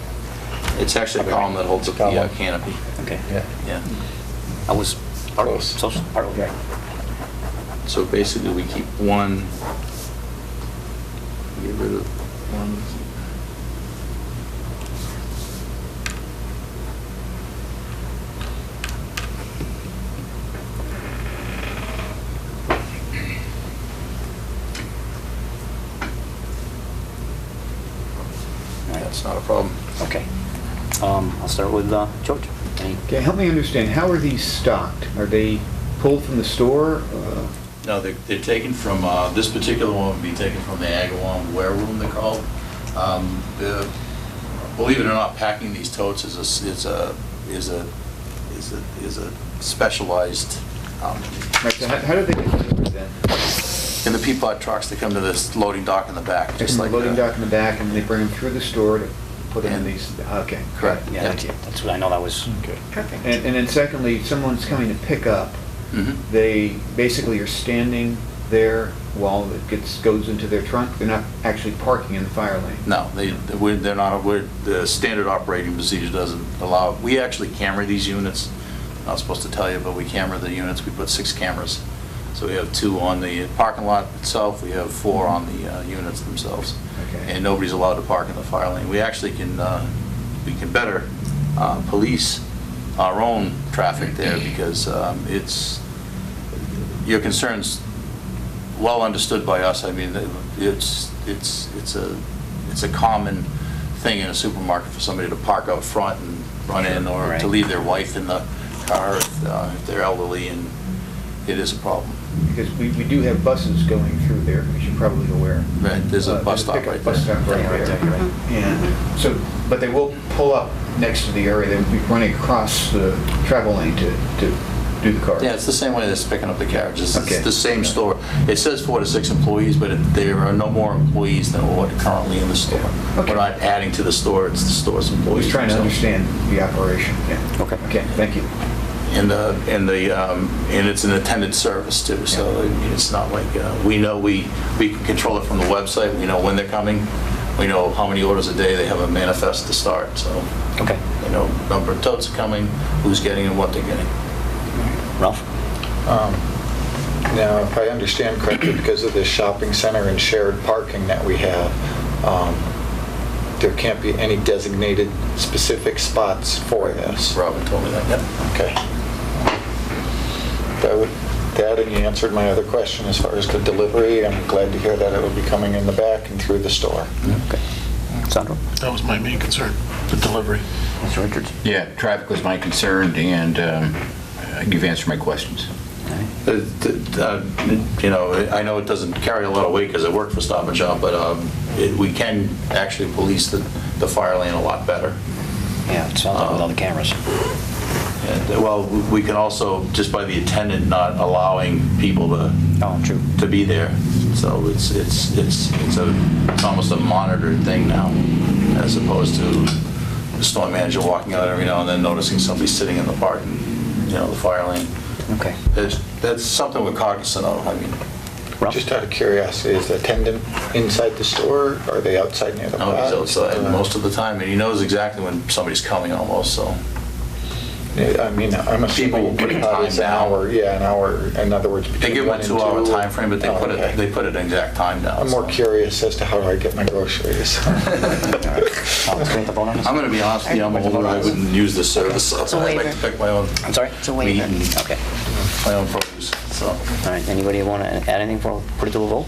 It's actually a column that holds up the canopy. Okay. Yeah. I was part of it. So basically, we keep one. Get rid of one. That's not a problem. Okay. I'll start with George. Okay, help me understand, how are these stocked? Are they pulled from the store? No, they're taken from, this particular one would be taken from the Agawam Ware Room, they're called. Believe it or not, packing these totes is a specialized. Right, so how do they get delivered then? In the Peapod trucks, they come to this loading dock in the back, just like loading that. dock in the back, and they bring them through the store to put them in these, okay. Correct. Yeah, that's what I know. That was... Okay. Perfect. And then secondly, someone's coming to pick up. They basically are standing there while it goes into their trunk. They're not actually parking in the fire lane. No, they're not. The standard operating procedure doesn't allow. We actually camera these units. Not supposed to tell you, but we camera the units. We put 6 cameras. So we have 2 on the parking lot itself. We have 4 on the units themselves. Okay. And nobody's allowed to park in the fire lane. We actually can better police our own traffic there because your concern's well understood by us. I mean, it's a common thing in a supermarket for somebody to park out front and run in, or to leave their wife in the car if they're elderly, and it is a problem. Because we do have buses going through there, as you're probably aware. Right, there's a bus stop right Bus there. stop right there. And so, but they will pull up next to the area. They will be running across the travel lane to do the car. Yeah, it's the same way that's picking up the carriages. Okay. It's the same store. It says 4 to 6 employees, but there are no more employees than what are currently in the store. Okay. We're not adding to the store, it's the store's employees. Just trying to themselves. understand the operation. Yeah. Okay, thank you. And it's an attended service too, so it's not like, we know we can control it from the website, we know when they're coming, we know how many orders a day, they have a manifest to start, so. Okay. You know, number of totes are coming, who's getting and what they're getting. Ralph? Now, if I understand correctly, because of this shopping center and shared parking that we have, there can't be any designated specific spots for this. Robin told me that, yep. Okay. And you answered my other question as far as the delivery. I'm glad to hear that it will be coming in the back and through the store. Okay. Sandro? That was my main concern, the delivery. Mr. Richards? Yeah, traffic was my concern, and you've answered my questions. You know, I know it doesn't carry a lot of weight because I work for Stop and Shop, but we can actually police the fire lane a lot better. Yeah, it sounds like with all the cameras. And, well, we can also, just by the attendant not allowing people to be there. So it's almost a monitored thing now, as opposed to the storm manager walking out every now and then noticing somebody sitting in the parking, the fire lane. Okay. That's something we're cognizant of. I mean, Just out of curiosity, is the attendant inside the store, or are they outside near the no, he's pods? outside most of the time, and he knows exactly when somebody's coming almost, so. Yeah, I mean, I'm assuming People put the a pod time is an down. hour, an hour, in other words, They between give 1 them and 2. a 2-hour time frame, but they Oh, put okay. they put an exact time down. I'm more so. curious as to how I get my groceries. I'm going to be honest with you, I'm older, I wouldn't use the service, so It's a I like waiver. to pick my own. I'm sorry? It's a waiver. meat and Okay. my own produce, so. All right, anybody want to add anything for put it to a vote?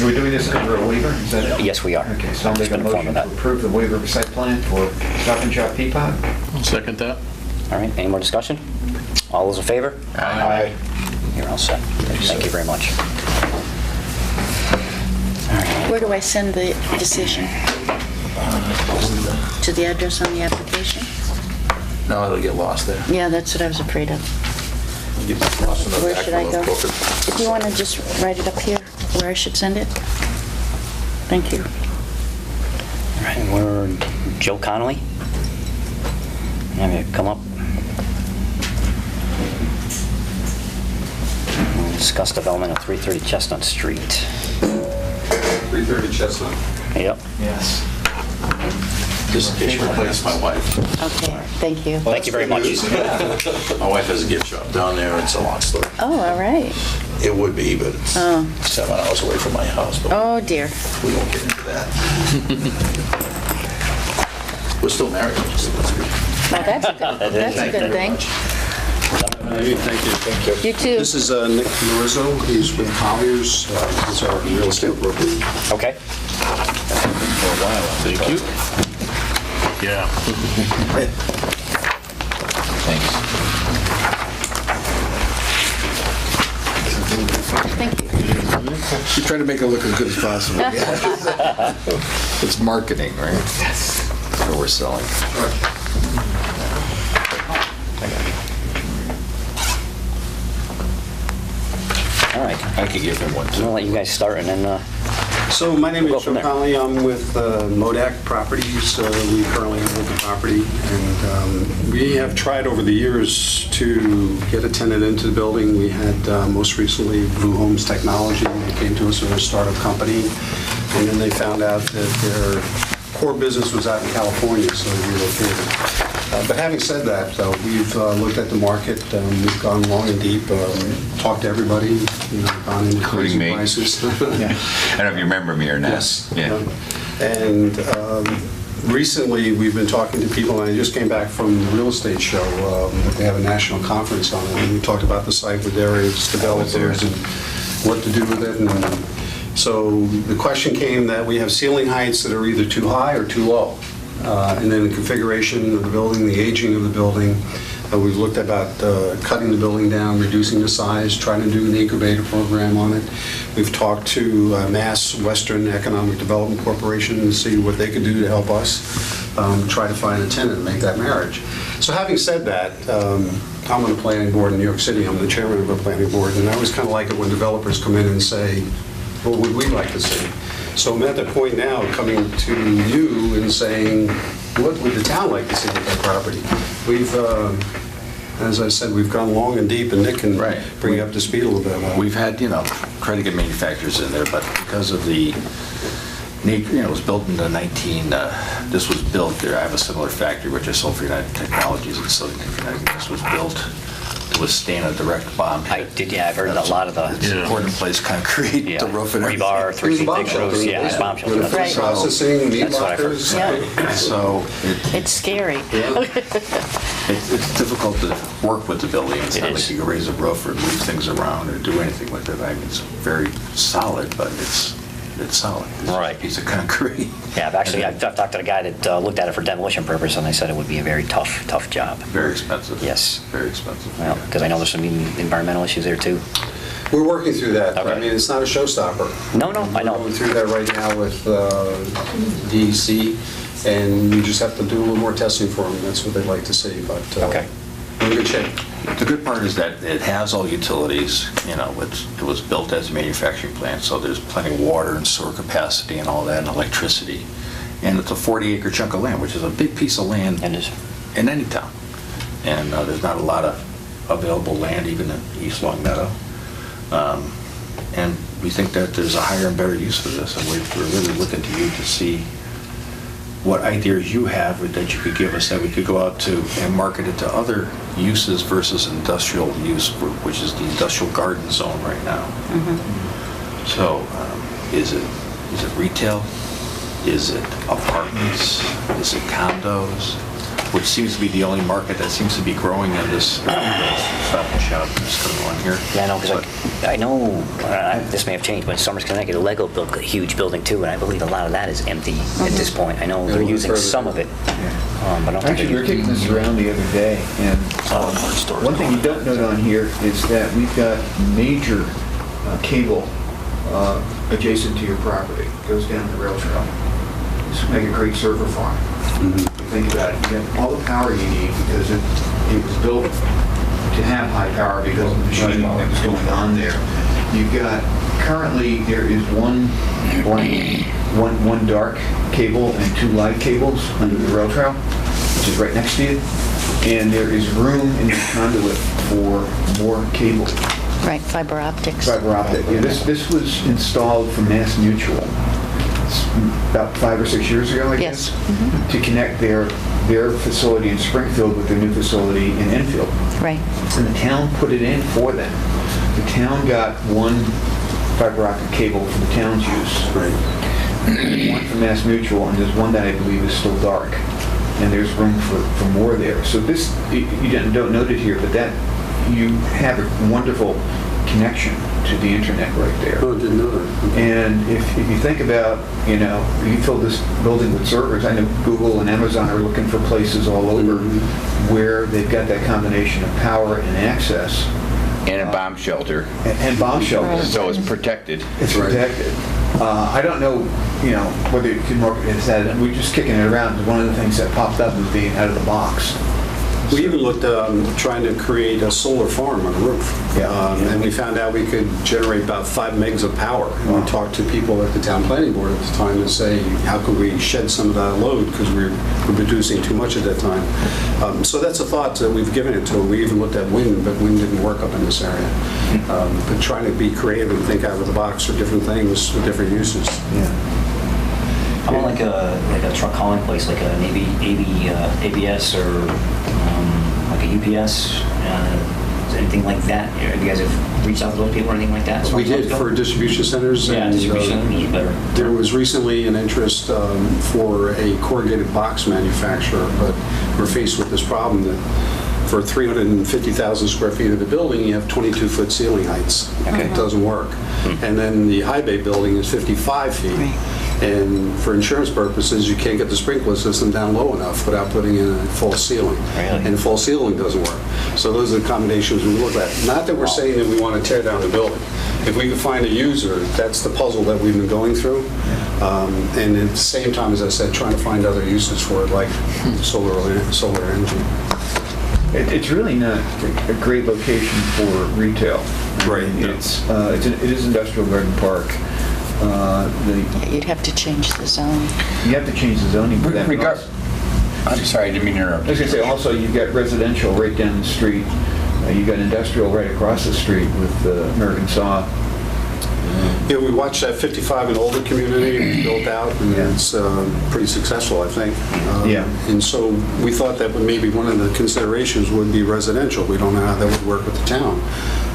Are we doing this under a waiver? Is that it? Yes, we are. Okay, so I'll Just make a been informed motion of to that. approve the waiver of site plan for Stop and Shop Peapod. I'll second that. All right, any more discussion? All those in favor? Aye. You're all set. Thank you very much. All right. Where do I send the decision? To the address on the application? No, it'll get lost there. Yeah, that's what I was afraid of. It'll get lost in the Where back should I row go? of corporate. If you want to just write it up here, where I should send it? Thank you. All right, and we're Joe Connolly. Have you come up? We'll discuss development of 330 Chestnut Street. 330 Chestnut. Yep. Yes. Just in case you replace my wife. Okay, thank you. Thank you very much. My wife has a gift shop down there, it's a long story. Oh, all right. It would be, but it's Oh. 7 hours away from my house, but Oh, dear. we won't get into that. We're still married, so that's good. Well, that's a good thing. Thank you. Thank you. You too. This is Nick Marizzo. He's with Colliers. He's our real estate broker. Okay. Thank you. Yeah. Thank you. We try to make it look as good as possible. It's marketing, right? Yes. That's what we're selling. All right. I could give him one I'm too. gonna let you guys start and then, So my name We'll is go from Joe there. Conley. I'm with Modak Properties. We currently own the property, and we have tried over the years to get a tenant into the building. We had most recently Blue Homes Technology. They came to us as a startup company, and then they found out that their core business was out in California, so they relocated. But having said that, we've looked at the market, we've gone long and deep, talked to everybody, gone into crazy Including me. prices. I don't know if you remember me or not. Yes. Yeah. And recently, we've been talking to people, and I just came back from the real estate show. They have a national conference on it, and we talked about the site with various developers and what to do with it. And so the question came that we have ceiling heights that are either too high or too low. And then the configuration of the building, the aging of the building. We've looked about cutting the building down, reducing the size, trying to do an incubator program on it. We've talked to Mass Western Economic Development Corporation to see what they could do to help us try to find a tenant and make that marriage. So having said that, I'm on the planning board in New York City. I'm the chairman of the planning board, and I always kind of like it when developers come in and say, what would we like to see? So I'm at the point now coming to you and saying, what would the town like to see with that property? We've, as I said, we've gone long and deep, and Nick can bring you up to speed a little bit about it. We've had, tried to get manufacturers in there, but because of the nature, it was built in the this was built there. I have a similar factory, which is Sulfur United Technologies in Silicon, Connecticut. This was built to withstand a direct bomb hit. I've heard a lot of the... Poured in place concrete, the roof and everything. Rebar, 3 feet thick roofs, yeah, it's bomb shelter. With food processing, meat That's what I've heard. lockers. Yeah. So It's scary. it's difficult to work with the building. It's not like you can raise a roof or move things around or do anything with it. I mean, it's very solid, but it's solid. It's Right. a piece of concrete. Yeah, I've talked to the guy that looked at it for demolition purpose, and they said it would be a very tough job. Very expensive. Yes. Very expensive. Well, because I know there's some environmental issues there too. We're working through that. Okay. I mean, it's not a showstopper. No, I know. We're going through that right now with DEC, and we just have to do a little more testing for them. That's what they'd like to see, but Okay. we're in good shape. The good part is that it has all utilities, it was built as a manufacturing plant, so there's plenty of water and sewer capacity and all that, and electricity. And it's a 40-acre chunk of land, which is a big piece of land in any town. And there's not a lot of available land even in East Long Meadow. And we think that there's a higher and better use for this, and we're really looking to you to see what ideas you have that you could give us that we could go out to and market it to other uses versus industrial use, which is the industrial garden zone right now. So is it retail? Is it apartments? Is it condos? Which seems to be the only market that seems to be growing in this Stop and Shop that's going on here. Yeah, I know, because I know, this may have changed, but in Somers, Connecticut, Lego built a huge building too, and I believe a lot of that is empty at this point. I know they're using some of it, but I don't think Actually, we were kicking this around the other day, and one thing you don't note on here is that we've got major cable adjacent to your property. It goes down the rail trail. This would make a great server farm. Think about it. You have all the power you need because it was built to have high power because of the machining that was going on there. You've got, currently, there is one dark cable and 2 light cables under the rail trail, which is right next to you. And there is room in the conduit for more cable. Right, fiber optics. Fiber optic. Yeah, this was installed from Mass Mutual about 5 or 6 years ago, I guess, to connect their facility in Springfield with their new facility in Enfield. Right. And the town put it in for them. The town got one fiber optic cable for the town's use. Right. One from Mass Mutual, and there's one that I believe is still dark. And there's room for more there. So this, you don't note it here, but that you have a wonderful connection to the internet right there. Oh, didn't know that. And if you think about, you fill this building with servers, I know Google and Amazon are looking for places all over where they've got that combination of power and access. And a bomb shelter. And bomb shelter. So it's protected. It's protected. I don't know, whether you can market it as that. We're just kicking it around. One of the things that popped up was being out of the box. We even looked trying to create a solar farm on the roof. And we found out we could generate about 5 megs of power. And we talked to people at the town planning board at the time to say, how could we shed some of that load because we're producing too much at that time. So that's a thought that we've given it to. We even looked at wind, but wind didn't work up in this area. But trying to be creative and think out of the box for different things, for different uses. How about like a truck hauling place, like an ABS or like a UPS, anything like that? You guys have reached out to those people or anything like that? We did for distribution centers. Yeah, and, distribution centers is better. There was recently an interest for a corrugated box manufacturer, but we're faced with this problem that for 350,000 square feet of the building, you have 22-foot ceiling heights. It doesn't work. And then the high bay building is 55 feet. And for insurance purposes, you can't get the sprinkler system down low enough without putting in a false ceiling. And a false ceiling doesn't work. So those are the combinations we look at. Not that we're saying that we want to tear down the building. If we can find a user, that's the puzzle that we've been going through. And at the same time, as I said, trying to find other uses for it, like solar energy. It's really not a great location for retail. Right. It is industrial garden park. You'd have to change the zone. You have to change the zoning for that. I'm sorry, I didn't mean to interrupt. I was going to say, also, you've got residential right down the street. You've got industrial right across the street with American Saw. Yeah, we watched that 55 and older community built out, and it's pretty successful, I think. And so we thought that maybe one of the considerations would be residential. We don't know how that would work with the town.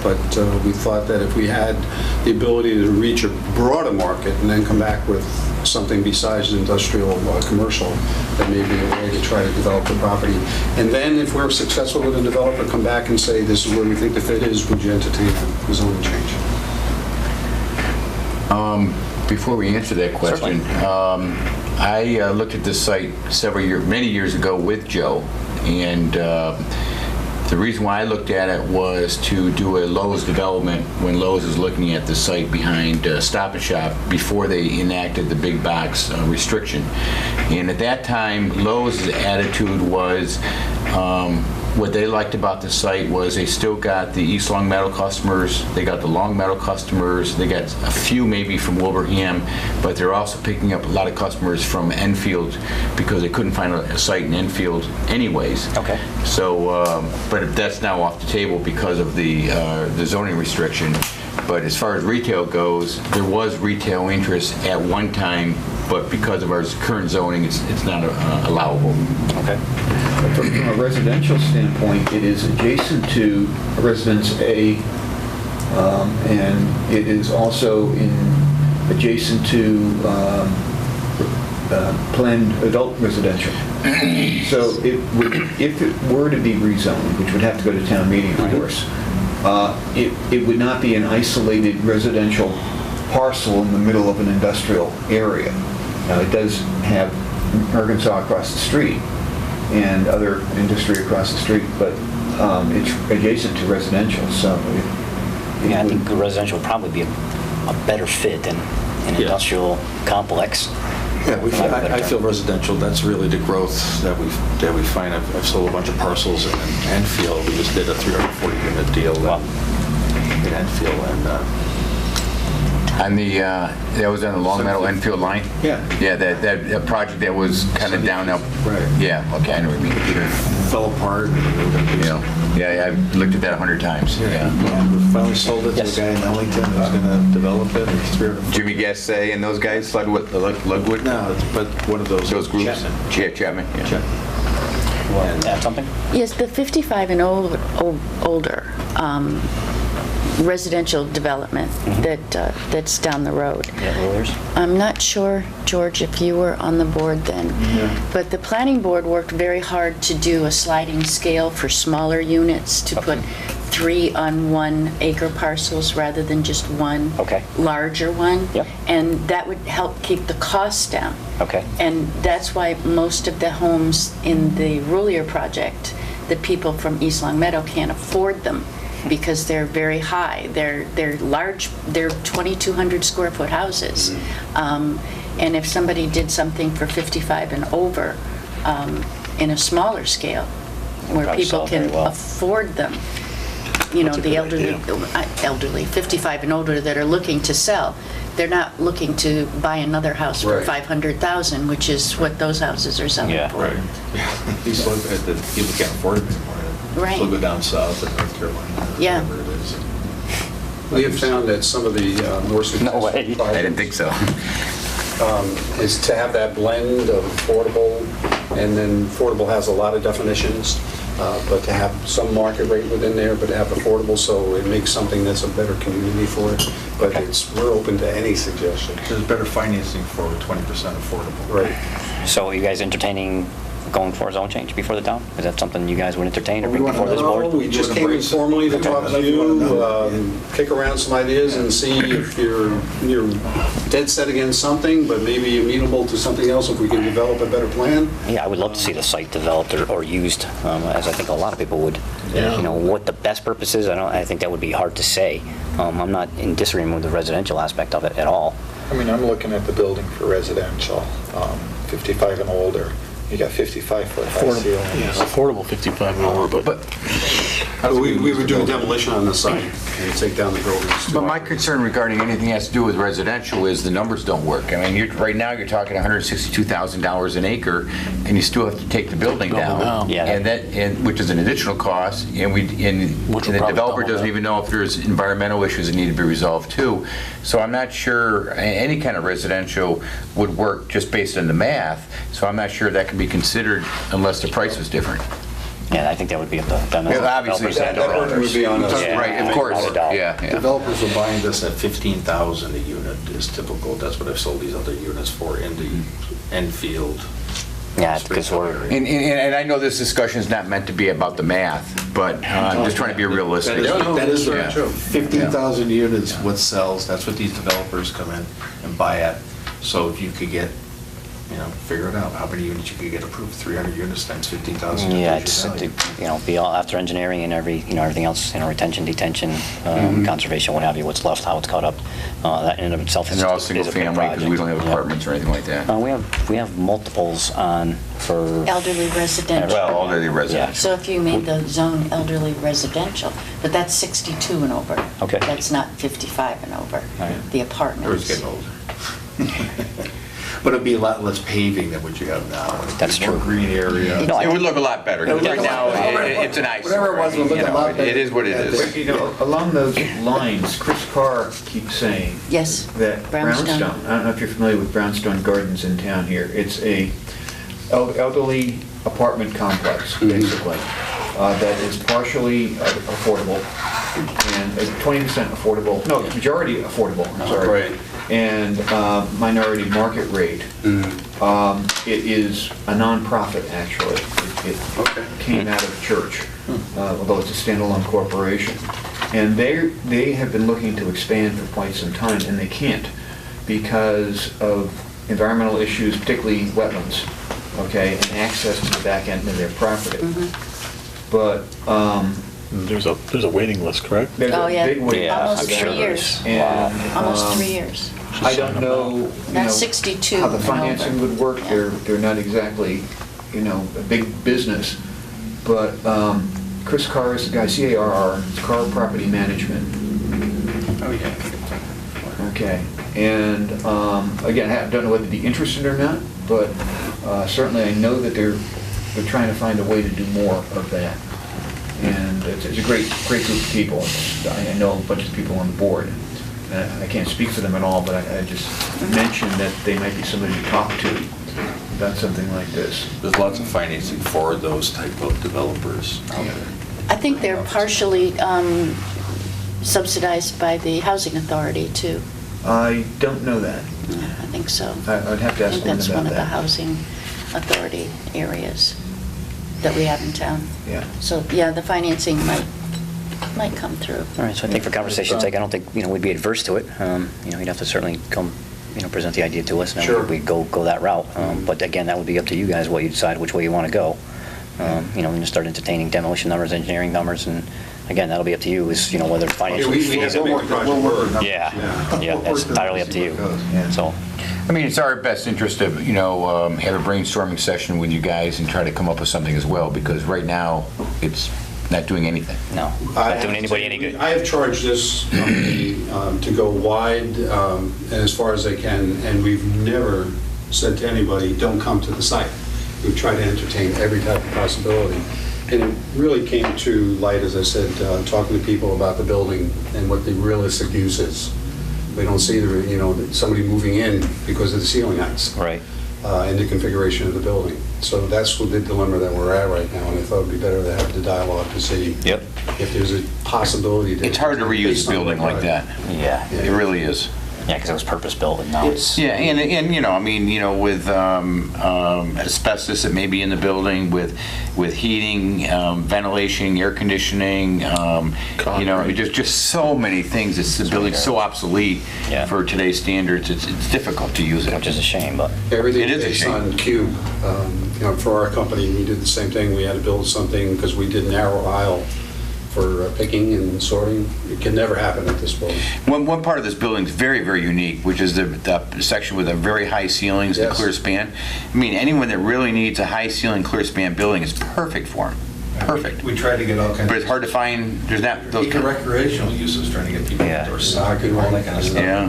But we thought that if we had the ability to reach a broader market and then come back with something besides industrial or commercial, that may be a way to try to develop the property. And then if we're successful with a developer, come back and say, this is where we think the fit is, would you entertain the zoning change? Before we answer that question, I looked at this site many years ago with Joe, and The reason why I looked at it was to do a Lowe's development when Lowe's is looking at the site behind Stop and Shop before they enacted the big box restriction. And at that time, Lowe's attitude was, what they liked about the site was they still got the East Long Meadow customers, they got the Long Meadow customers, they got a few maybe from Wilbraham, but they're also picking up a lot of customers from Enfield because they couldn't find a site in Enfield anyways. Okay. So, but that's now off the table because of the zoning restriction. But as far as retail goes, there was retail interest at one time, but because of our current zoning, it's not allowable. Okay. From a residential standpoint, it is adjacent to Residence A, and it is also adjacent to planned adult residential. So if it were to be rezoned, which would have to go to town meeting, of course, it would not be an isolated residential parcel in the middle of an industrial area. Now, it does have Arkansas across the street and other industry across the street, but it's adjacent to residential, so Yeah, I think residential would probably be a better fit than an industrial complex. Yeah, I feel residential, that's really the growth that we find. I've sold a bunch of parcels in Enfield. We just did a 340 unit deal in Enfield, and On the, that was on the Long Meadow Enfield line? Yeah. Yeah, that project that was kind of down up. Right. Yeah, okay, I know what you mean. Sure. fell apart. Yeah, I've looked at that 100 times. Yeah. We finally sold it to a guy in Ellington who's going to develop it. It's 340. Jimmy Gassay and those guys, Ludwood? No, but one of those groups. Chapman. Chapman. Yeah. You want to add something? Yes, the 55 and older residential development that's down the road. Yeah, rulers. I'm not sure, George, if you were on the board then, but the planning board worked very hard to do a sliding scale for smaller units to put 3 on 1 acre parcels rather than just one larger one. Yep. And that would help keep the costs down. Okay. And that's why most of the homes in the Roulier project, the people from East Long Meadow can't afford them because they're very high. They're large, they're 2,200 square foot houses. And if somebody did something for 55 and over in a smaller scale, where Probably people sell very can well. afford them, you know, the elderly, 55 and older that are looking to sell, they're not looking to buy another house for $500,000, which is what those houses are selling for. Right. These people can't afford it anymore. Right. They'll go down south in North Carolina. Yeah. Whatever it is. We have found that some of the more successful I didn't think so. is to have that blend of affordable, and then affordable has a lot of definitions, but to have some market rate within there, but to have affordable, so it makes something that's a better community for it. But we're open to any suggestion. There's better financing for 20% affordable. Right. So are you guys entertaining going for a zone change before the town? Is that something you guys would entertain or bring before this board? We just came informally to talk to you, kick around some ideas and see if you're dead set against something, but maybe amenable to something else if we can develop a better plan. Yeah, I would love to see the site developed or used, as I think a lot of people would. Yeah. You know, what the best purpose is, I think that would be hard to say. I'm not in disagreement with the residential aspect of it at all. I mean, I'm looking at the building for residential, 55 and older. You got 55-foot high ceilings. Yeah, affordable 55 and over, but We would do a demolition on the site and take down the buildings. But my concern regarding anything that has to do with residential is the numbers don't work. I mean, right now you're talking $162,000 an acre, and you still have to take the building down. Yeah. And which is an additional cost, and the developer doesn't even know if there's environmental issues that need to be resolved too. So I'm not sure any kind of residential would work just based on the math. So I'm not sure that can be considered unless the price was different. Yeah, I think that would be up to them. Obviously, that burden would be on us. Right, of course. Without a doubt. Yeah. Developers are buying this at $15,000 a unit is typical. That's what I've sold these other units for in the Enfield. Yeah, because we're... And I know this discussion is not meant to be about the math, but I'm just trying to be realistic. That is Yeah. true. 15,000 units, what sells, that's what these developers come in and buy at. So if you could get, figure it out. How many units you could get approved? 300 units times 15,000. Yeah, it's, be all after engineering and everything else, retention, detention, conservation, what have you, what's left, how it's caught up. That in and of itself And is they're all is a single big family, because we don't have project. apartments or anything like that. We have multiples on for... Elderly residential. Well, elderly residential. So if you made the zone elderly residential, but that's 62 and over. Okay. That's not 55 and over, Right. the Or it's apartments. getting older. But it'd be a lot less paving than what you have now. That's More true. green area. No, It would look a lot better. It would Right look a now, lot better. it's an eyesore. Whatever it was, it would look a lot better. It is what it is. But, along those lines, Chris Carr keeps saying Yes, that Brownstone. Brownstone, I don't know if you're familiar with Brownstone Gardens in town here, it's a elderly apartment complex, basically, that is partially affordable, and 20% affordable, no, majority affordable, I'm sorry. Right. And minority market rate. It is a nonprofit, actually. It came out of a church, although it's a standalone corporation. And they have been looking to expand for quite some time, and they can't because of environmental issues, particularly wetlands, okay, and access to the back end of their property. But There's a waiting list, correct? there's Oh, a yeah. big wait. Almost for that. 3 years. And, Almost 3 years. I don't know, That's 62 how the and financing over. would work. Yeah. They're not exactly, a big business. But Chris Carr is the guy, C-A-R-R, it's Carr Property Management. Oh, yeah. Okay. And again, I don't know whether to be interested or not, but certainly I know that they're trying to find a way to do more of that. And it's a great group of people. I know a bunch of people on the board. I can't speak for them at all, but I just mentioned that they might be somebody to talk to about something like this. There's lots of financing for those type of developers out there. I think they're partially subsidized by the housing authority, too. I don't know that. I think so. I'd have to I ask think Lynn that's about one of the that. housing authority areas that we have in town. Yeah. So, yeah, the financing might come through. All right, so I think for conversation's sake, I don't think, we'd be adverse to it. You'd have to certainly come, present the idea to us, and Sure. then we'd go that route. But again, that would be up to you guys, what you decide, which way you want to go. When you start entertaining demolition numbers, engineering numbers, and again, that'll be up to you, whether financially we have to feasible. make the project work. Yeah, that's entirely up to you. So, I mean, it's our best interest to, have a brainstorming session with you guys and try to come up with something as well, because right now, it's not doing anything. no, not doing anybody any good. I have charged this company to go wide and as far as they can, and we've never said to anybody, don't come to the site. We've tried to entertain every type of possibility. And it really came to light, as I said, talking to people about the building and what the realistic use is. We don't see somebody moving in because of the ceiling heights. Right. And the configuration of the building. So that's what the dilemma that we're at right now, and I thought it'd be better to have the dialogue to see Yep. if there's a possibility to... It's hard to reuse based a on building what- like that. Yeah. It really is. Yeah, because it was purpose-built, and now it's... Yeah, and with asbestos that may be in the building, with heating, ventilation, air conditioning, just so many things. The building's so obsolete Yeah. for today's standards. It's difficult to use it. Which is a shame, but... Everything It is a based shame. on cube. For our company, we did the same thing. We had to build something because we did narrow aisle for picking and sorting. It can never happen at this building. One part of this building is very, very unique, which is the section with the very high ceilings, the Yes. clear span. I mean, anyone that really needs a high ceiling, clear span building is perfect for them. Perfect. We try to get all kinds But it's hard to find, there's not those... Even recreational uses, trying to get people Yeah. indoor soccer, all that kind of stuff. Yeah.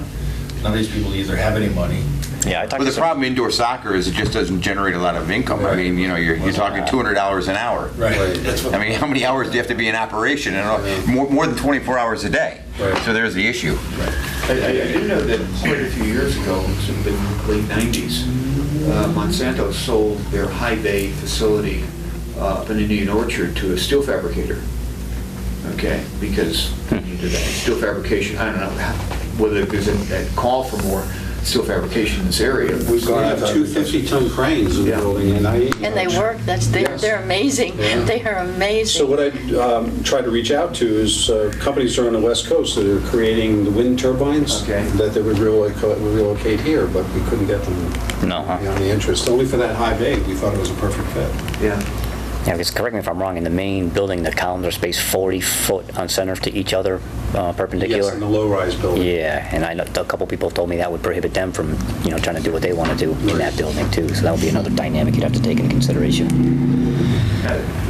None of these people either have any money. Yeah, I talked But to the some... problem with indoor soccer is it just doesn't generate a lot of income. I mean, you're talking $200 an hour. Right. That's what. I mean, how many hours do you have to be in operation? More than 24 hours a day. Right. So there's the issue. I did know that quite a few years ago, it was in the late 90s, Monsanto sold their high bay facility up in Indian Orchard to a steel fabricator. Okay, because they needed that steel fabrication, I don't know whether there's a call for more steel fabrication in this area. We've got 2 50-ton cranes in the building, and And they work, they're amazing. They are amazing. So what I try to reach out to is companies that are on the West Coast that are creating the wind turbines that they would relocate here, but we couldn't get them the interest. Only for that high bay, we thought it was a perfect fit. Yeah. Yeah, because correct me if I'm wrong, in the main building, the columns are spaced 40 foot on center to each other, perpendicular? Yes, in the low-rise building. Yeah, and I know a couple people told me that would prohibit them from, trying to do what they want to do in that building too. So that would be another dynamic you'd have to take into consideration.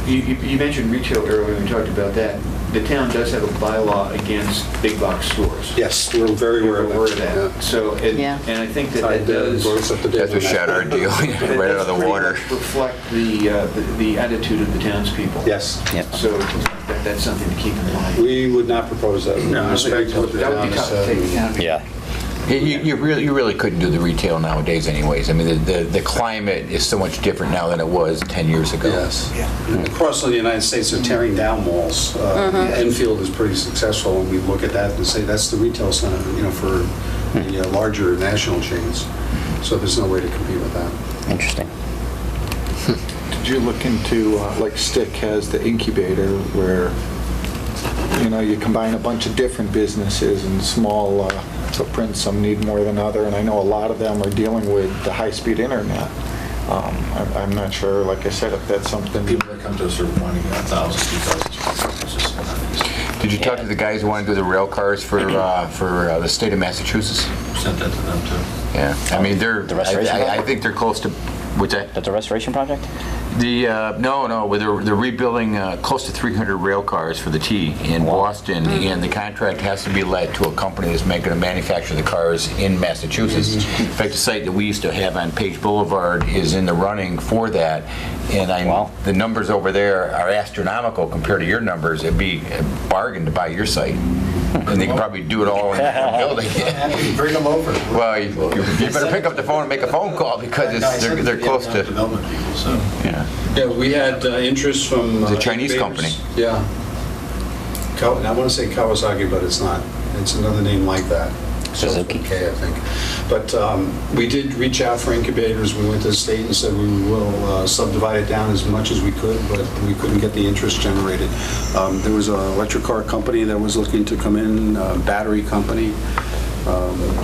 You mentioned retail earlier, when we talked about that. The town does have a bylaw against big box stores. Yes, we're very aware of that. Yeah. So, and I think that does... That's a shatter deal, right out of the water. Reflect the attitude of the townspeople. Yes. So that's something to keep in mind. We would not propose that. No, that would be tough to take account. Yeah. You really couldn't do the retail nowadays anyways. I mean, the climate is so much different now than it was 10 years ago. Yes. Across the United States, they're tearing down malls. Enfield is pretty successful, and we look at that and say that's the retail center, for the larger national chains. So there's no way to compete with that. Interesting. Did you look into, like Stick has the incubator where, you combine a bunch of different businesses and small footprints, some need more than other, and I know a lot of them are dealing with the high-speed internet. I'm not sure, like I said, if that's something... People that come to us are wanting 1,000, 2,000. Did you talk to the guys who want to do the rail cars for the state of Massachusetts? Sent that to them too. Yeah, I mean, The restoration I think they're close to... What's that? That's a restoration project? They're rebuilding close to 300 rail cars for the T in Boston, and the contract has to be let to a company that's going to manufacture the cars in Massachusetts. In fact, the site that we used to have on Page Boulevard is in the running for that, and the numbers over there are astronomical compared to your numbers. It'd be a bargain to buy your site. And they can probably do it all in one building. Bring them over. Well, you better pick up the phone and make a phone call because they're close to... Development people, so. Yeah, we had interest from... It's a Chinese incubators. company. Yeah. I want to say Kawasaki, but it's not. It's another name like that. Suzuki. Okay, I think. But we did reach out for incubators. We went to the state and said we will subdivide it down as much as we could, but we couldn't get the interest generated. There was an electric car company that was looking to come in, a battery company.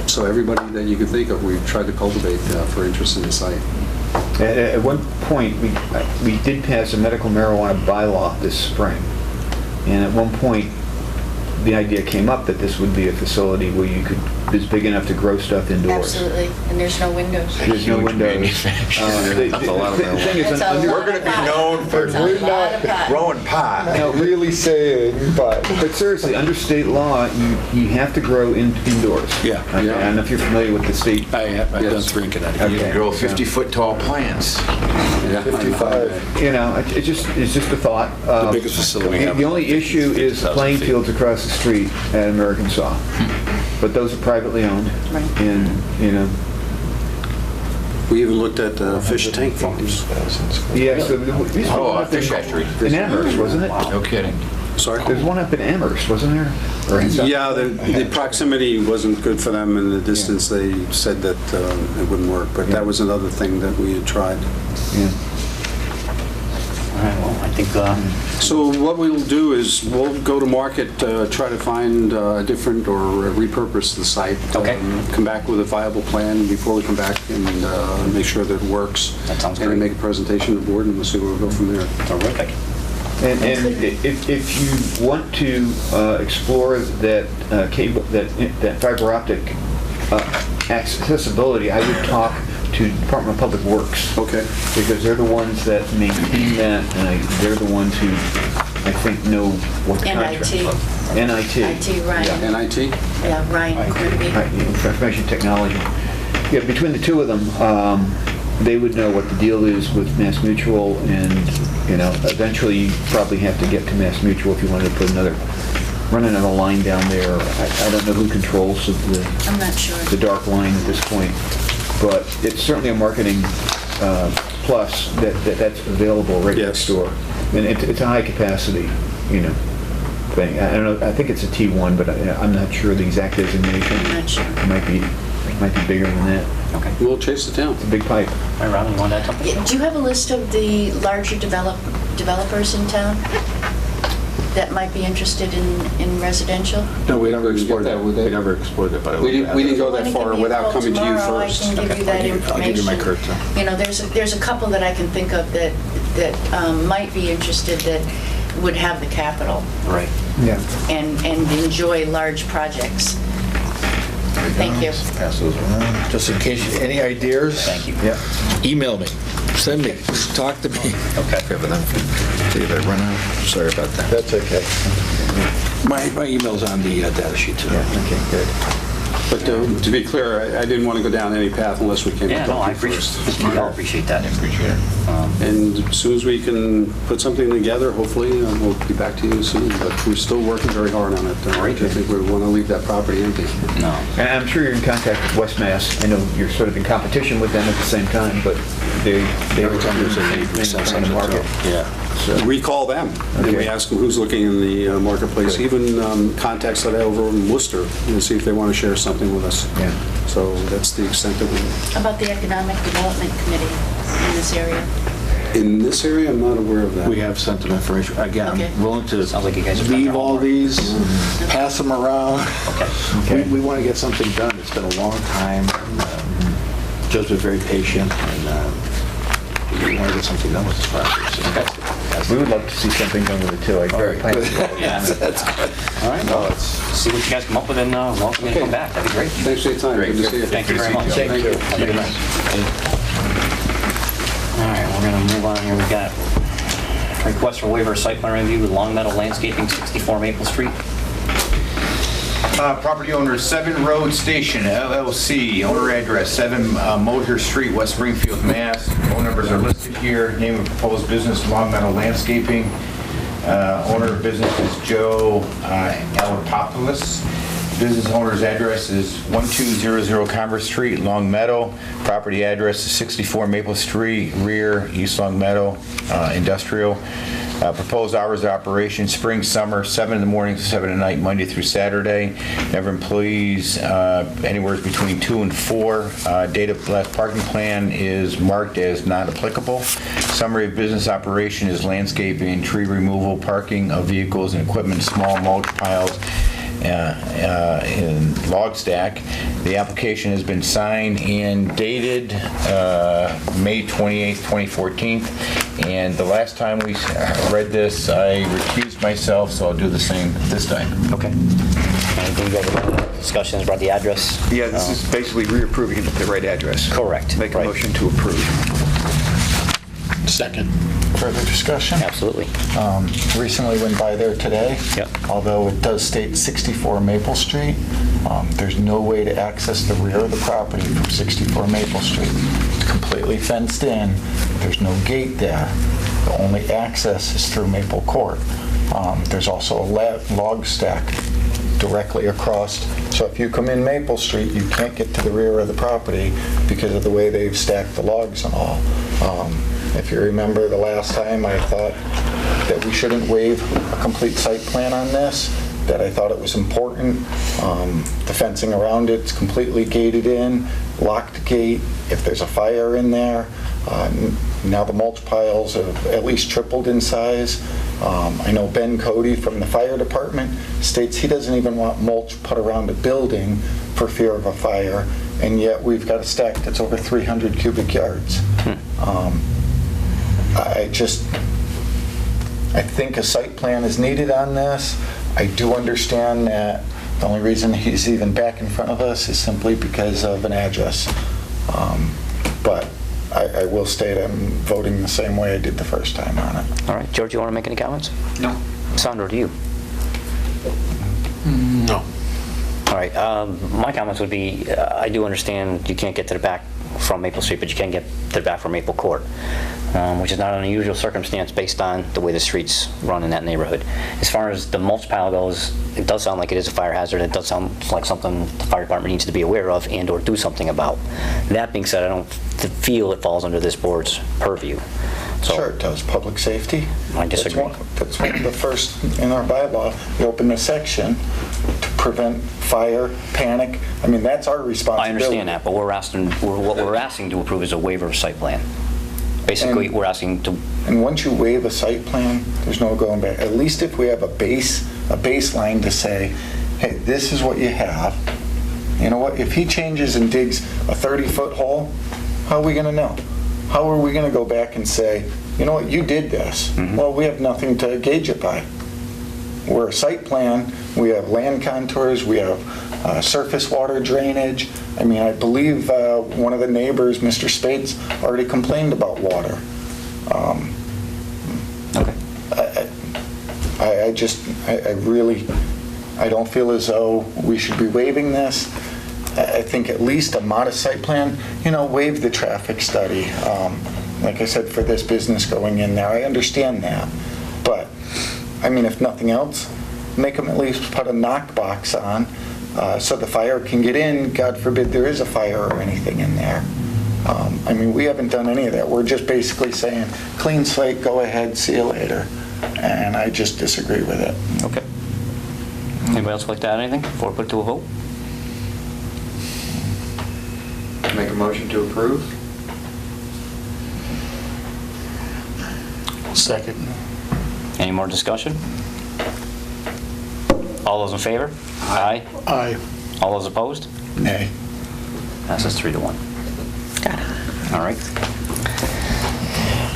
So everybody that you could think of, we tried to cultivate for interest in the site. At one point, we did pass a medical marijuana bylaw this spring. And at one point, the idea came up that this would be a facility where it's big enough to grow stuff indoors. Absolutely, and there's no windows. There's no windows. That's a lot of marijuana. The thing is, We're going to be known for growing pot. Not really saying, but seriously, under state law, you have to grow indoors. Yeah. Okay, I don't know if you're familiar with the state. I've done 3 in Connecticut. You can grow 50-foot-tall plants. Yeah. 55. It's just a thought. The biggest facility we have. The only issue is the playing fields across the street at American Saw. But those are privately owned. Right. And, We even looked at fish tank farms. yeah, so Oh, a fish hatchery. in Amherst, wasn't it? No kidding. Sorry? There's one up in Amherst, wasn't there? Or in South- Yeah, the proximity wasn't good for them, and the distance, they said that it wouldn't work. But that was another thing that we had tried. Yeah. All right, well, I think... So what we'll do is we'll go to market, try to find a different or repurpose the site. Okay. Come back with a viable plan before we come back and make sure that it works. That sounds And then great. make a presentation to the board, and we'll see where we go from there. Terrific. And if you want to explore that cable, that fiber optic accessibility, I would talk to Department of Public Works. Okay. Because they're the ones that maintain that, and they're the ones who, I think, know what contract. NIT. NIT. IT, Ryan. NIT? Yeah, Ryan Kirby. Right, Information technology. Yeah, between the two of them, they would know what the deal is with Mass Mutual, and, eventually you probably have to get to Mass Mutual if you wanted to put run another line down there. I don't know who controls I'm not sure. the dark line at this point, but it's certainly a marketing plus that's available right next door. And it's a high capacity, thing. I don't know, I think it's a T1, but I'm not sure the exact designation. I'm not sure. It might be Might be bigger than that. Okay. We'll chase it down. It's a big pipe. All right, Robin, you want to add something? Do you have a list of the larger developers in town that might be interested in residential? No, we never explored that, that. would they? We never explored it, but We didn't go that If you far wanna give me a without call coming to you tomorrow, first. I can give you that information. I'll give you my card, too. You know, there's a couple that I can think of that might be interested that would have the capital Right. Yeah. and enjoy large projects. Thank you. Pass those around, just in case, any ideas? Thank you. Yeah. Email me, send me, talk to me. Okay. See if I run out, sorry about that. That's okay. My email's on the data sheet too. Okay, good. But to be clear, I didn't want to go down any path unless we came to Yeah, no, talk I to you first. appreciate that. Appreciate it. And as soon as we can put something together, hopefully, we'll be back to you soon. But we're still working very hard on it. I don't think we want to leave that property empty. No. And I'm sure you're in contact with West Mass. I know you're sort of in competition with them at the same time, but they Every time there's a need, they're sells trying to something, market. yeah. So, We call them, and we Okay. ask them who's looking in the marketplace, Good. even contacts that I have over in Worcester, and see if they want to share something with us. yeah. So that's the extent that we, How about the Economic Development Committee in this area? in this area, I'm not aware of that. We have sent them information. Again, Okay. I'm willing to Sounds like you guys have done leave your all homework. these, pass them around. Okay. We want to get something done. It's been a long time. Joe's been very patient, and we want to get something done with this property. So We would love to see something done with it too. Very good. Yeah. That's good. All right, well, let's see what you guys come up with and welcome you to come back. That'd be great. Thanks for your time. Good to see you. Thank you very much. Thank you. Have a good night. All right, we're going to move on here. We've got request for waiver of site plan review with Long Meadow Landscaping, 64 Maple Street. Property owner, 7 Road Station LLC, owner address 7 Moser Street, West Springfield, Mass. Phone numbers are listed here. Name of proposed business, Long Meadow Landscaping. Owner of business is Joe Alapopoulos. Business owner's address is 1200 Converse Street, Long Meadow. Property address is 64 Maple Street, rear, East Long Meadow, industrial. Proposed hours of operation, spring, summer, 7 in the morning to 7 at night, Monday through Saturday. Never employees, anywhere between 2 and 4. Date of last parking plan is marked as not applicable. Summary of business operation is landscaping, tree removal, parking of vehicles and equipment, small mulch piles, in log stack. The application has been signed and dated May 28th, 2014. And the last time we read this, I recused myself, so I'll do the same this time. Okay. Anything you guys have any discussions about the address? Yeah, this is basically reapproving it at the right address. Correct. Make a Right. motion to approve. Second. Further discussion? Absolutely. Recently went by there today. Yep. Although it does state 64 Maple Street, there's no way to access the rear of the property from 64 Maple Street. It's completely fenced in. There's no gate there. The only access is through Maple Court. There's also a log stack directly across. So if you come in Maple Street, you can't get to the rear of the property because of the way they've stacked the logs and all. If you remember the last time, I thought that we shouldn't waive a complete site plan on this, that I thought it was important. The fencing around it's completely gated in, locked gate. If there's a fire in there, now the mulch piles have at least tripled in size. I know Ben Cody from the fire department states he doesn't even want mulch put around a building for fear of a fire, and yet we've got a stack that's over 300 cubic yards. I think a site plan is needed on this. I do understand that the only reason he's even back in front of us is simply because of an address. But I will state I'm voting the same way I did the first time on it. All right. George, you want to make any comments? No. Sandro, do you? No. All right. My comments would be, I do understand you can't get to the back from Maple Street, but you can get to the back from Maple Court, which is not an unusual circumstance based on the way the streets run in that neighborhood. As far as the mulch pile goes, it does sound like it is a fire hazard. It does sound like something the fire department needs to be aware of and or do something about. That being said, I don't feel it falls under this board's purview. So, Sure it does. Public safety. I disagree. That's one of the first in our bylaw. You open the section to prevent fire, panic. I mean, that's our I responsibility. understand that, but what we're asking to approve is a waiver of site plan. Basically, we're asking to, And once you waive a site plan, there's no going back. At least if we have a baseline to say, hey, this is what you have. You know what, if he changes and digs a 30-foot hole, how are we gonna know? How are we gonna go back and say, you know what, you did this? Well, we have nothing to gauge it by. We're a site plan, we have land contours, we have surface water drainage. I mean, I believe one of the neighbors, Mr. Spades, already complained about water. okay. I don't feel as though we should be waiving this. I think at least a modest site plan, waive the traffic study. Like I said, for this business going in there, I understand that. But, I mean, if nothing else, make them at least put a knock box on so the fire can get in. God forbid there is a fire or anything in there. I mean, we haven't done any of that. We're just basically saying, clean slate, go ahead, see you later. And I just disagree with it. Okay. Anybody else like to add anything before we put it to a vote? Make a motion to approve? Second. Any more discussion? All those in favor? Aye. Aye. All those opposed? Nay. Passes 3-1. Got it. All right.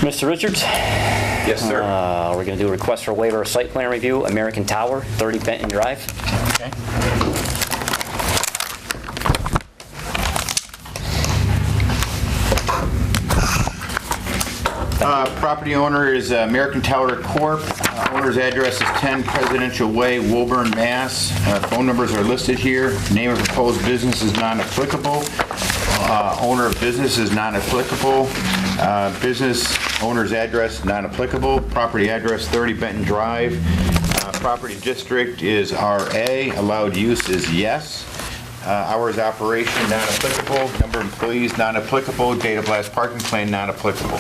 Mr. Richards? Yes, sir. We're going to do a request for a waiver of site plan review, American Tower, 30 Benton Drive. Okay. Property owner is American Tower Corp. Owner's address is 10 Presidential Way, Woburn, Mass. Phone numbers are listed here. Name of proposed business is non-applicable. Owner of business is non-applicable. Business owner's address, non-applicable. Property address, 30 Benton Drive. Property district is RA. Allowed use is yes. Hours operation, non-applicable. Number of employees, non-applicable. Date of last parking plan, non-applicable.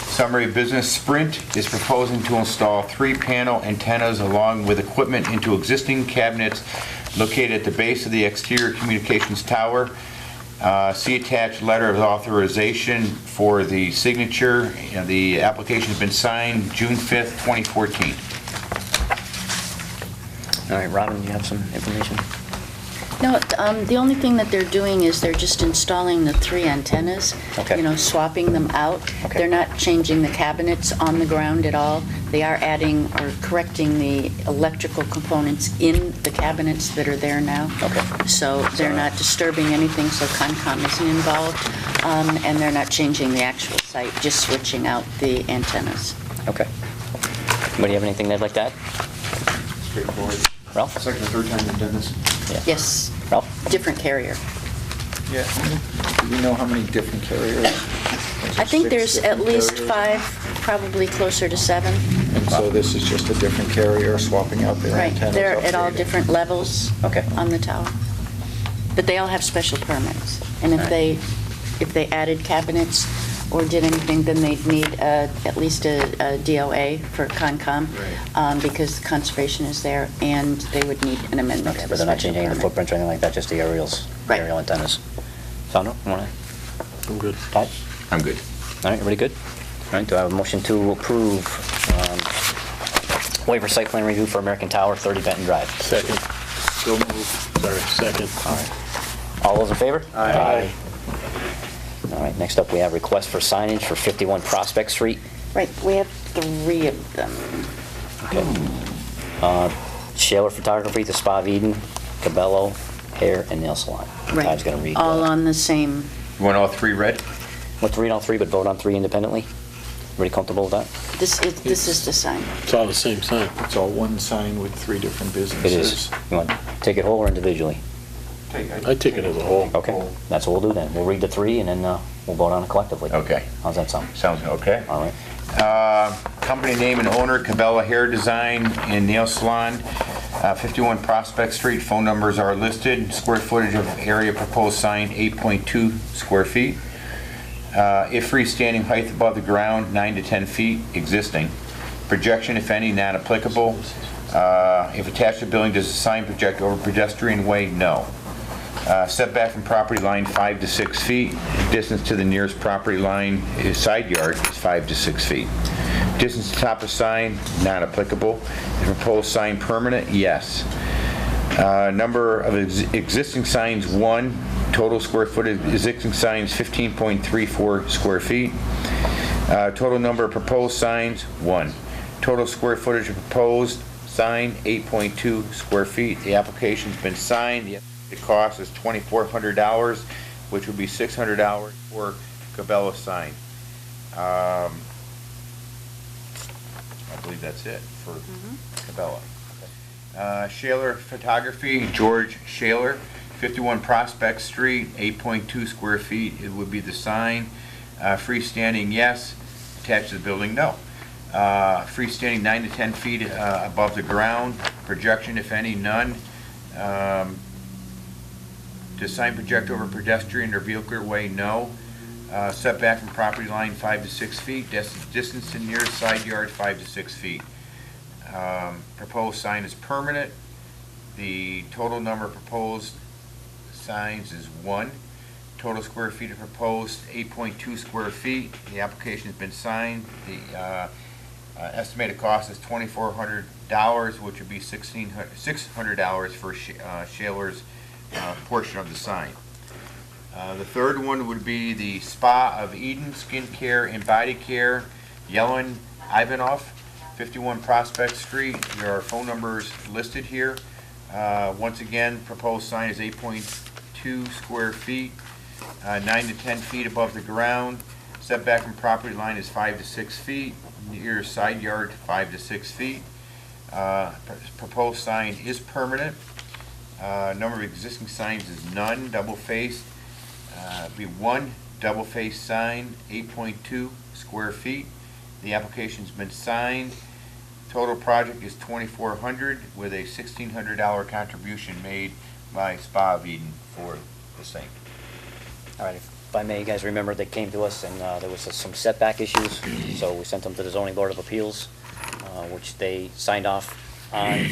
Summary of business, Sprint is proposing to install 3-panel antennas along with equipment into existing cabinets located at the base of the exterior communications tower. See attached letter of authorization for the signature. The application has been signed June 5th, 2014. All right, Robin, you have some information? No, the only thing that they're doing is they're just installing the 3 antennas, Okay. Swapping them out. Okay. They're not changing the cabinets on the ground at all. They are adding or correcting the electrical components in the cabinets that are there now. Okay. So they're not disturbing anything, so Concom isn't involved, and they're not changing the actual site, just switching out the antennas. Okay. Anybody have anything they'd like to add? Straightforward. Ralph? Second or third time you've done this? Yeah. Yes, Ralph? different carrier. Yeah. Do we know how many different carriers? I think there's at least 5, probably closer to 7. And so this is just a different carrier swapping out their Right, antennas? they're at all upgrading. different levels Okay. on the tower. But they all have special permits. And if they added cabinets or did anything, then they'd need at least a DOA for Concom, because conservation is there, and they would need an amendment Okay, to but the they're not special changing the permit. footprints or anything like that, just the aerials, Right. aerial antennas. Sandro, you want to? I'm good. Todd? I'm good. All right, everybody good? All right, do I have a motion to approve waiver site plan review for American Tower, 30 Benton Drive? Second. So moved. Sorry, second. All right. All those in favor? Aye. All right, next up, we have request for signage for 51 Prospect Street. Right, we have 3 of them. Okay. Shaler Photography, The Spa of Eden, Cabello, Hair and Nail Salon. Right, Todd's going to read. all on the same. You want all 3 read? Let's read all 3, but vote on 3 independently. Everybody comfortable with that? This is the sign. It's all the same sign. It's all one sign with 3 different businesses. It is. You want to take it whole or individually? I take it as a whole. Okay, that's what we'll do then. We'll read the 3 and then we'll vote on it collectively. Okay. How's that sound? Sounds okay. All right. Company name and owner, Cabela Hair Design and Nail Salon, 51 Prospect Street. Phone numbers are listed. Square footage of area proposed sign, 8.2 square feet. If freestanding height above the ground, 9 to 10 feet existing. Projection, if any, not applicable. If attached to the building, does the sign project over pedestrian way? No. Setback from property line 5 to 6 feet. Distance to the nearest property line is side yard is 5 to 6 feet. Distance to top of sign, not applicable. Is proposed sign permanent? Yes. Number of existing signs, 1. Total square footage of existing signs, 15.34 square feet. Total number of proposed signs, 1. Total square footage of proposed sign, 8.2 square feet. The application's been signed. The cost is $2,400, which would be $600 for Cabela sign. I believe that's it for Cabela. Shaler Photography, George Shaler, 51 Prospect Street, 8.2 square feet. It would be the sign. Freestanding, yes. Attached to the building, no. Freestanding 9 to 10 feet above the ground. Projection, if any, none. Does sign project over pedestrian or vehicular way? No. Setback from property line 5 to 6 feet. Distance to nearest side yard 5 to 6 feet. Proposed sign is permanent. The total number of proposed signs is 1. Total square feet of proposed 8.2 square feet. The application has been signed. The estimated cost is $2,400, which would be $600 for Shaler's portion of the sign. The third one would be the Spa of Eden Skin Care and Body Care, Yellen Ivanov, 51 Prospect Street. There are phone numbers listed here. Once again, proposed sign is 8.2 square feet, 9 to 10 feet above the ground. Setback from property line is 5 to 6 feet. Near side yard 5 to 6 feet. Proposed sign is permanent. Number of existing signs is none. Double-faced. Be 1 double-faced sign, 8.2 square feet. The application's been signed. Total project is $2,400 with a $1,600 contribution made by Spa of Eden for the same. All right, if I may, you guys remember they came to us and there was some setback issues, so we sent them to the Zoning Board of Appeals, which they signed off on.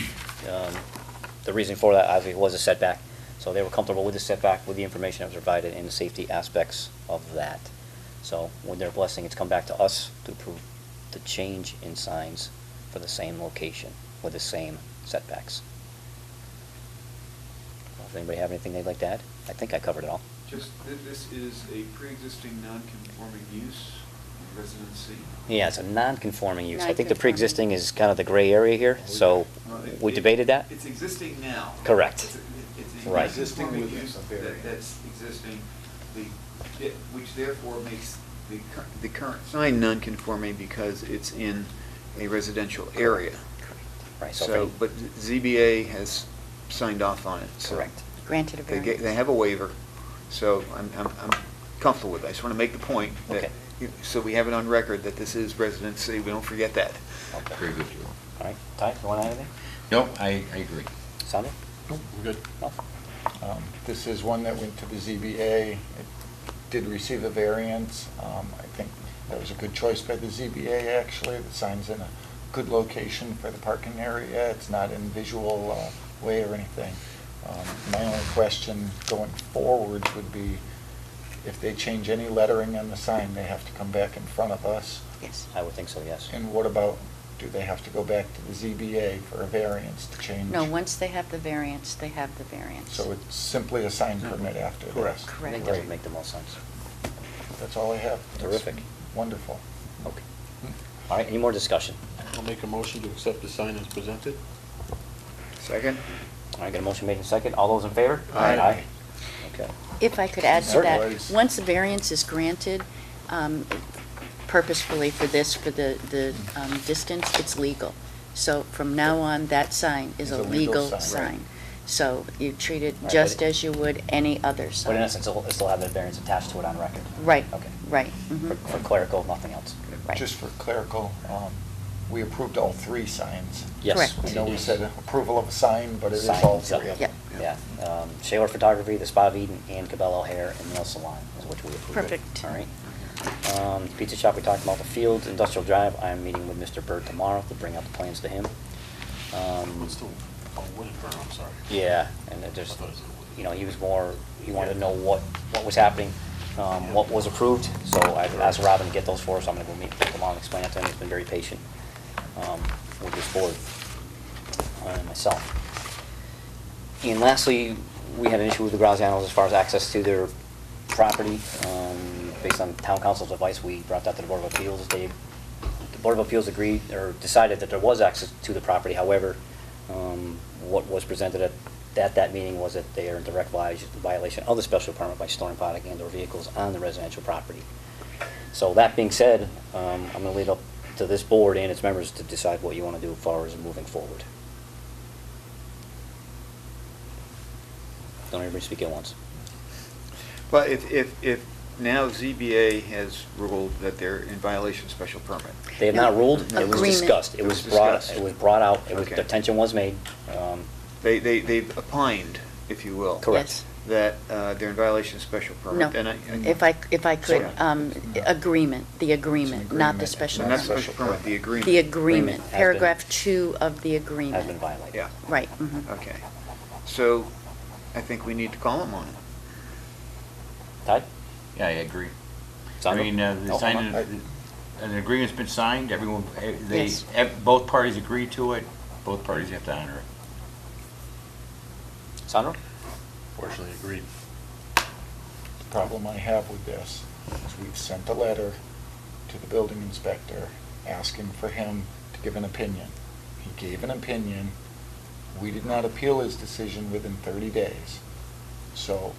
The reason for that obviously was a setback, so they were comfortable with the setback, with the information that was provided and the safety aspects of that. So with their blessing, it's come back to us to approve the change in signs for the same location with the same setbacks. Does anybody have anything they'd like to add? I think I covered it all. Just, this is a pre-existing non-conforming use residency. Yeah, it's a non-conforming use. I think the Non-conforming. pre-existing is kind of the gray area here, so we debated that? It's existing now. Correct. It's Right. existing Existing with use a variance. that's existing, which therefore makes the current sign non-conforming because it's in a residential area. Right, So, but ZBA has signed off on it. So Correct. Granted a They variance. they have a waiver, so I'm comfortable with it. I just want to make the point that, Okay. so we have it on record that this is residency, we don't forget that. Okay. Very good, Joe. All right, Ty, you want to add anything? No, I agree. Sandra? Nope, we're good. No? This is one that went to the ZBA. It did receive a variance. I think that was a good choice by the ZBA, actually. The sign's in a good location for the parking area. It's not in visual way or anything. My only question going forward would be if they change any lettering on the sign, they have to come back in front of us. Yes. I would think so, yes. And what about, do they have to go back to the ZBA for a variance to change? No, once they have the variance, they have the variance. So it's simply a sign permit after this? I think Correct. that would make the most sense. That's all I have. Terrific. That's wonderful. Okay. All right, any more discussion? I'll make a motion to accept the sign as presented. Second? All right, got a motion made in second. All those in favor? Aye. Okay. If I could add to that, Certainly. once the variance is granted, purposefully for this, for the distance, it's legal. So from now on, that sign is It's a a legal legal sign. sign. So you treat it Right, just but it- as you would any other But in sign. essence, it'll still have that variance attached to it on record. Right, Okay. right. mhm. For clerical, nothing else. Right. Just for clerical, we approved all three signs. Yes. Correct. I know we said approval of a sign, but it is Sign, all so- three of Yep. them. Yeah. Shaler Photography, the Spa of Eden, and Cabello Hair and Nail Salon is what we approved. Perfect. All right. Pizza shop, we talked about the Field Industrial Drive. I'm meeting with Mr. Bird tomorrow to bring out the plans to him. I'm sorry. Yeah, and it just, you know, he wanted to know what was happening, what was approved. So I asked Robin to get those for us. I'm gonna go meet with him and explain it to him. He's been very patient with this board and myself. And lastly, we had an issue with the Grazianos as far as access to their property. Based on town council's advice, we brought that to the Board of Appeals. The Board of Appeals agreed or decided that there was access to the property. However, what was presented at that meeting was that they are in direct violation of the special permit by storing product and/or vehicles on the residential property. So that being said, I'm going to leave it up to this board and its members to decide what you want to do as far as moving forward. Don't everybody speak at once. Well, if now ZBA has ruled that they're in violation of special permit. They have not ruled, it was Agreement. discussed. It was brought out, Okay. attention was made. They've opined, if you will. Correct. That they're in violation of special No, permit. if I could, Sorry. agreement, the agreement, not the special. Not special permit, the agreement. The agreement, has been- paragraph 2 of the Has been agreement. violated. Yeah, Right. Mhm. okay. So I think we need to call them on it. Ty? Yeah, I agree. I Sandra? mean, Oh, the sign, an agreement's been signed, everyone, Yes. both parties agree to it, both parties have to honor it. Sandra? Fortunately, agreed. The problem I have with this is we've sent a letter to the building inspector asking for him to give an opinion. He gave an opinion. We did not appeal his decision within 30 days. So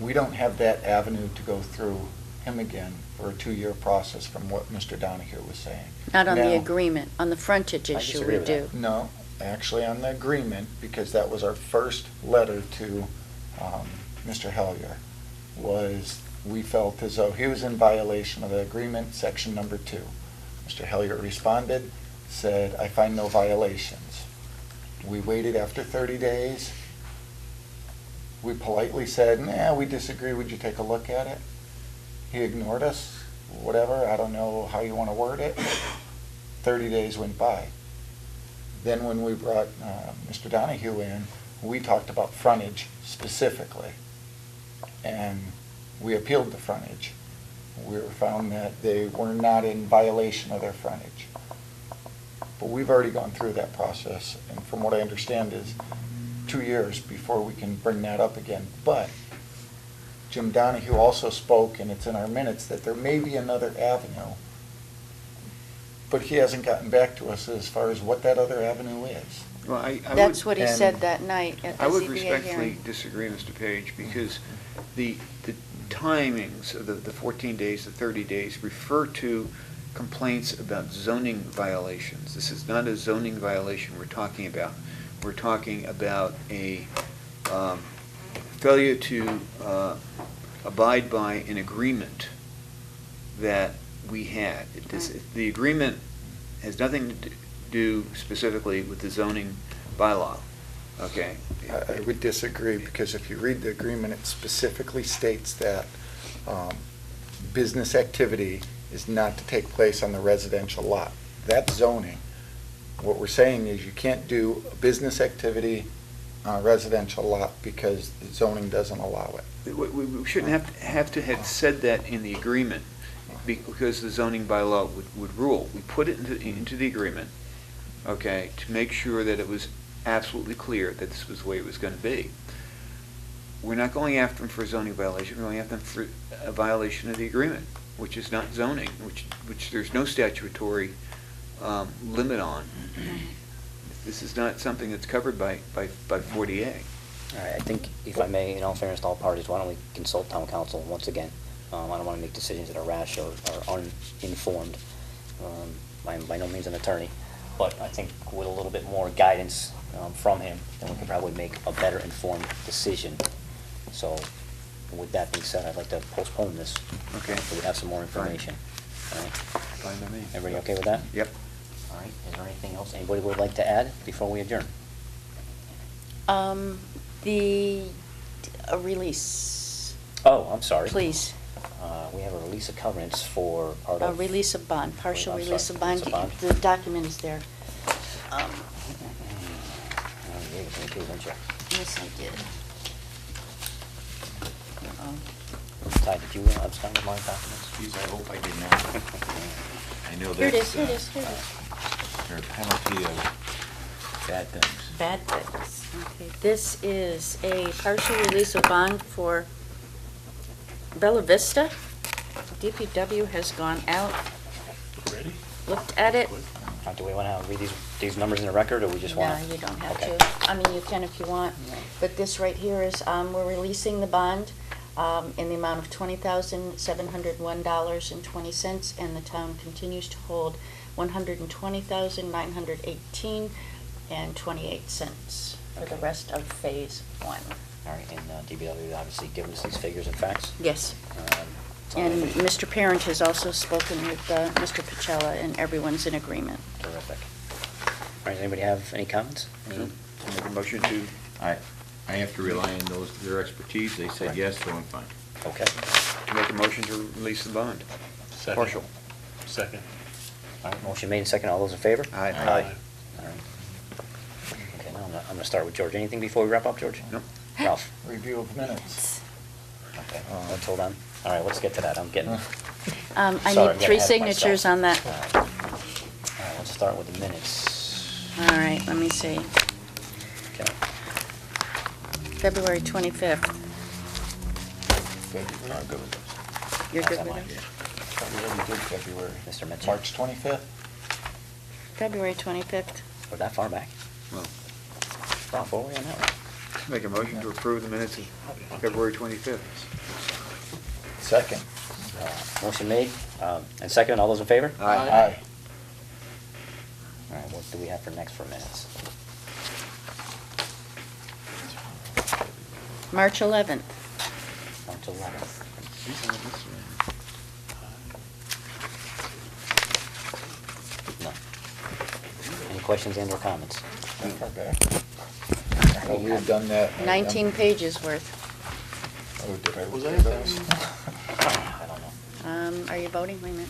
we don't have that avenue to go through him again for a 2-year process from what Mr. Donahue was saying. Not on the Now- agreement, on the frontage I issue disagree we with do. No, actually on the agreement, because that was our first letter to Mr. Hellier, was we felt as though he was in violation of the agreement, section number 2. Mr. Hellier responded, said, I find no violations. We waited after 30 days. We politely said, nah, we disagree, would you take a look at it? He ignored us, whatever, I don't know how you want to word it. 30 days went by. Then when we brought Mr. Donahue in, we talked about frontage specifically. And we appealed the frontage. We found that they were not in violation of their frontage. But we've already gone through that process, and from what I understand is 2 years before we can bring that up again. But Jim Donahue also spoke, and it's in our minutes, that there may be another avenue, but he hasn't gotten back to us as far as what that other avenue is. Well, I That's would- what he said that night at the I would ZBA respectfully hearing. disagree, Mr. Page, because the timings of the 14 days, the 30 days refer to complaints about zoning violations. This is not a zoning violation we're talking about. We're talking about a failure to abide by an agreement that we had. The agreement has nothing to do specifically with the zoning bylaw, okay? I would disagree, because if you read the agreement, it specifically states that business activity is not to take place on the residential lot. That's zoning. What we're saying is you can't do a business activity on a residential lot because the zoning doesn't allow it. We shouldn't have to have said that in the agreement, because the zoning bylaw would rule. We put it into the agreement, okay, to make sure that it was absolutely clear that this was the way it was going to be. We're not going after them for a zoning violation, we're going after them for a violation of the agreement, which is not zoning, which there's no statutory limit on. This is not something that's covered by 40A. All right, I think, if I may, in all fairness to all parties, why don't we consult town council once again? I don't want to make decisions that are rash or uninformed. I'm by no means an attorney, but I think with a little bit more guidance from him, then we can probably make a better informed decision. So with that being said, I'd like to postpone this. Okay. So we have some more information. All right. Fine by me. Everybody okay with that? Yep. All right, is there anything else anybody would like to add before we adjourn? A release, Oh, I'm sorry. please. We have a release of covenants for part A of... release of bond, partial I'm sorry, release of bond. release of bond. The document is there. You gave it to me too, didn't you? Yes, I did. Ty, did you abscond with my documents? Geez, I hope I did not. I know Here it that's is, here it is, here it is. a penalty of bad things. Bad things. Okay, this is a partial release of bond for Bella Vista. DPW has gone out, Ready? looked at it. Do we want to read these numbers in the record, or we just want No, to? you don't have Okay. to. I mean, you can if you want. But this right here is, we're releasing the bond in the amount of $20,701.20, and the town continues to hold $120,918.28 for the rest of Phase 1. All right, and DPW obviously given us these figures and facts. Yes. So And Mr. Parent has also spoken with Mr. Pacella, and everyone's in agreement. Terrific. All right, does anybody have any comments? Make a motion to, I have to rely on their expertise. They said yes, so I'm fine. Okay. make a motion to release the bond. Second. Partial. Second. All right, motion made and second. All those in favor? Aye. All right. Okay, now I'm going to start with George. Anything before we wrap up, George? No. Ralph? Review of minutes. Okay, let's hold on. All right, let's get to that. I'm getting... I Sorry, need I'm 3 getting ahead of signatures myself. on that. All right, let's start with the minutes. All right, let me see. Okay. February 25th. Good, we're all good with those. You're How's good that with line? it? Thought we already did February. Mr. Mitchell? March 25th? February 25th. We're that far back? Well, Ralph, where are we on that one? make a motion to approve the minutes of February 25th. Second. Motion made and second. All those in favor? Aye. All right, what do we have for next for minutes? March 11th. March 11th. No. Any questions and/or comments? That far back. Well, we had done that. 19 pages worth. Oh, did I? Was do that those? I don't know. Are you voting? Wait a minute.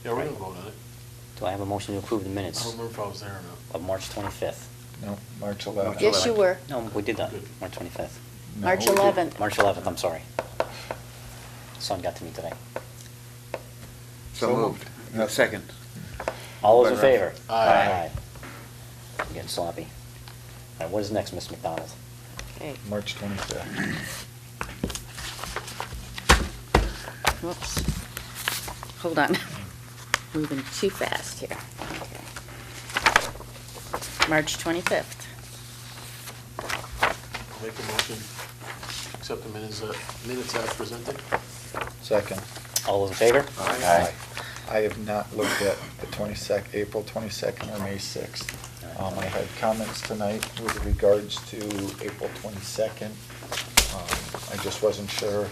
Yeah, we're gonna vote on it. Do I have a motion to approve the I minutes don't remember if I was there or not. of March 25th? No, March 11th. Yes, you were. No, we did that, March 25th. No, March we did- 11th. March 11th, I'm sorry. Son got to me today. So So moved. moved. Second. All those in favor? Aye. I'm getting sloppy. All right, what is next, Ms. McDonald? Okay. March 25th. Whoops. Hold on. Moving too fast here. Okay. March 25th. Make a motion, accept the minutes as presented. Second. All those in favor? Aye. I have not looked at the 22nd, April 22nd or May 6th. I had comments tonight with regards to April 22nd. I just wasn't sure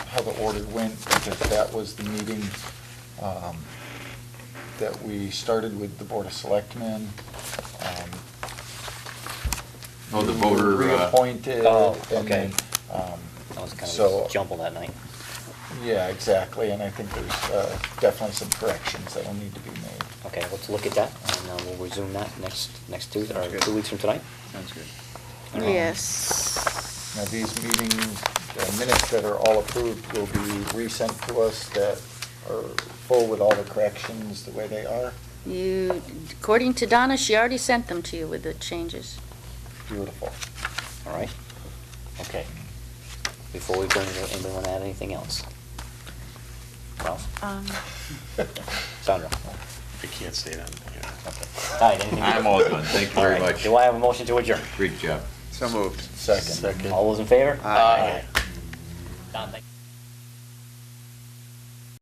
how the order went, because that was the meeting that we started with the Board of Selectmen. Oh, the you voter, were Reappointed. Oh, and okay. then, That was kind so- of a jumble that night. Yeah, exactly, and I think there's definitely some corrections that'll need to be made. Okay, let's look at that, and we'll resume that next Tuesday, or good. 2 weeks from tonight. Sounds good. Yes. Now, these meetings, the minutes that are all approved will be resent to us that are full with all the corrections the way they are. According to Donna, she already sent them to you with the changes. Beautiful. All right? Okay. Before we go into, anyone want to add anything else? Ralph? Sandra? I can't say that. Okay. All right, anything? I'm all done. Thank you very All right. much. Do I have a motion to adjourn? Great job. So moved. Second. All those in favor? Aye. Don, thank you.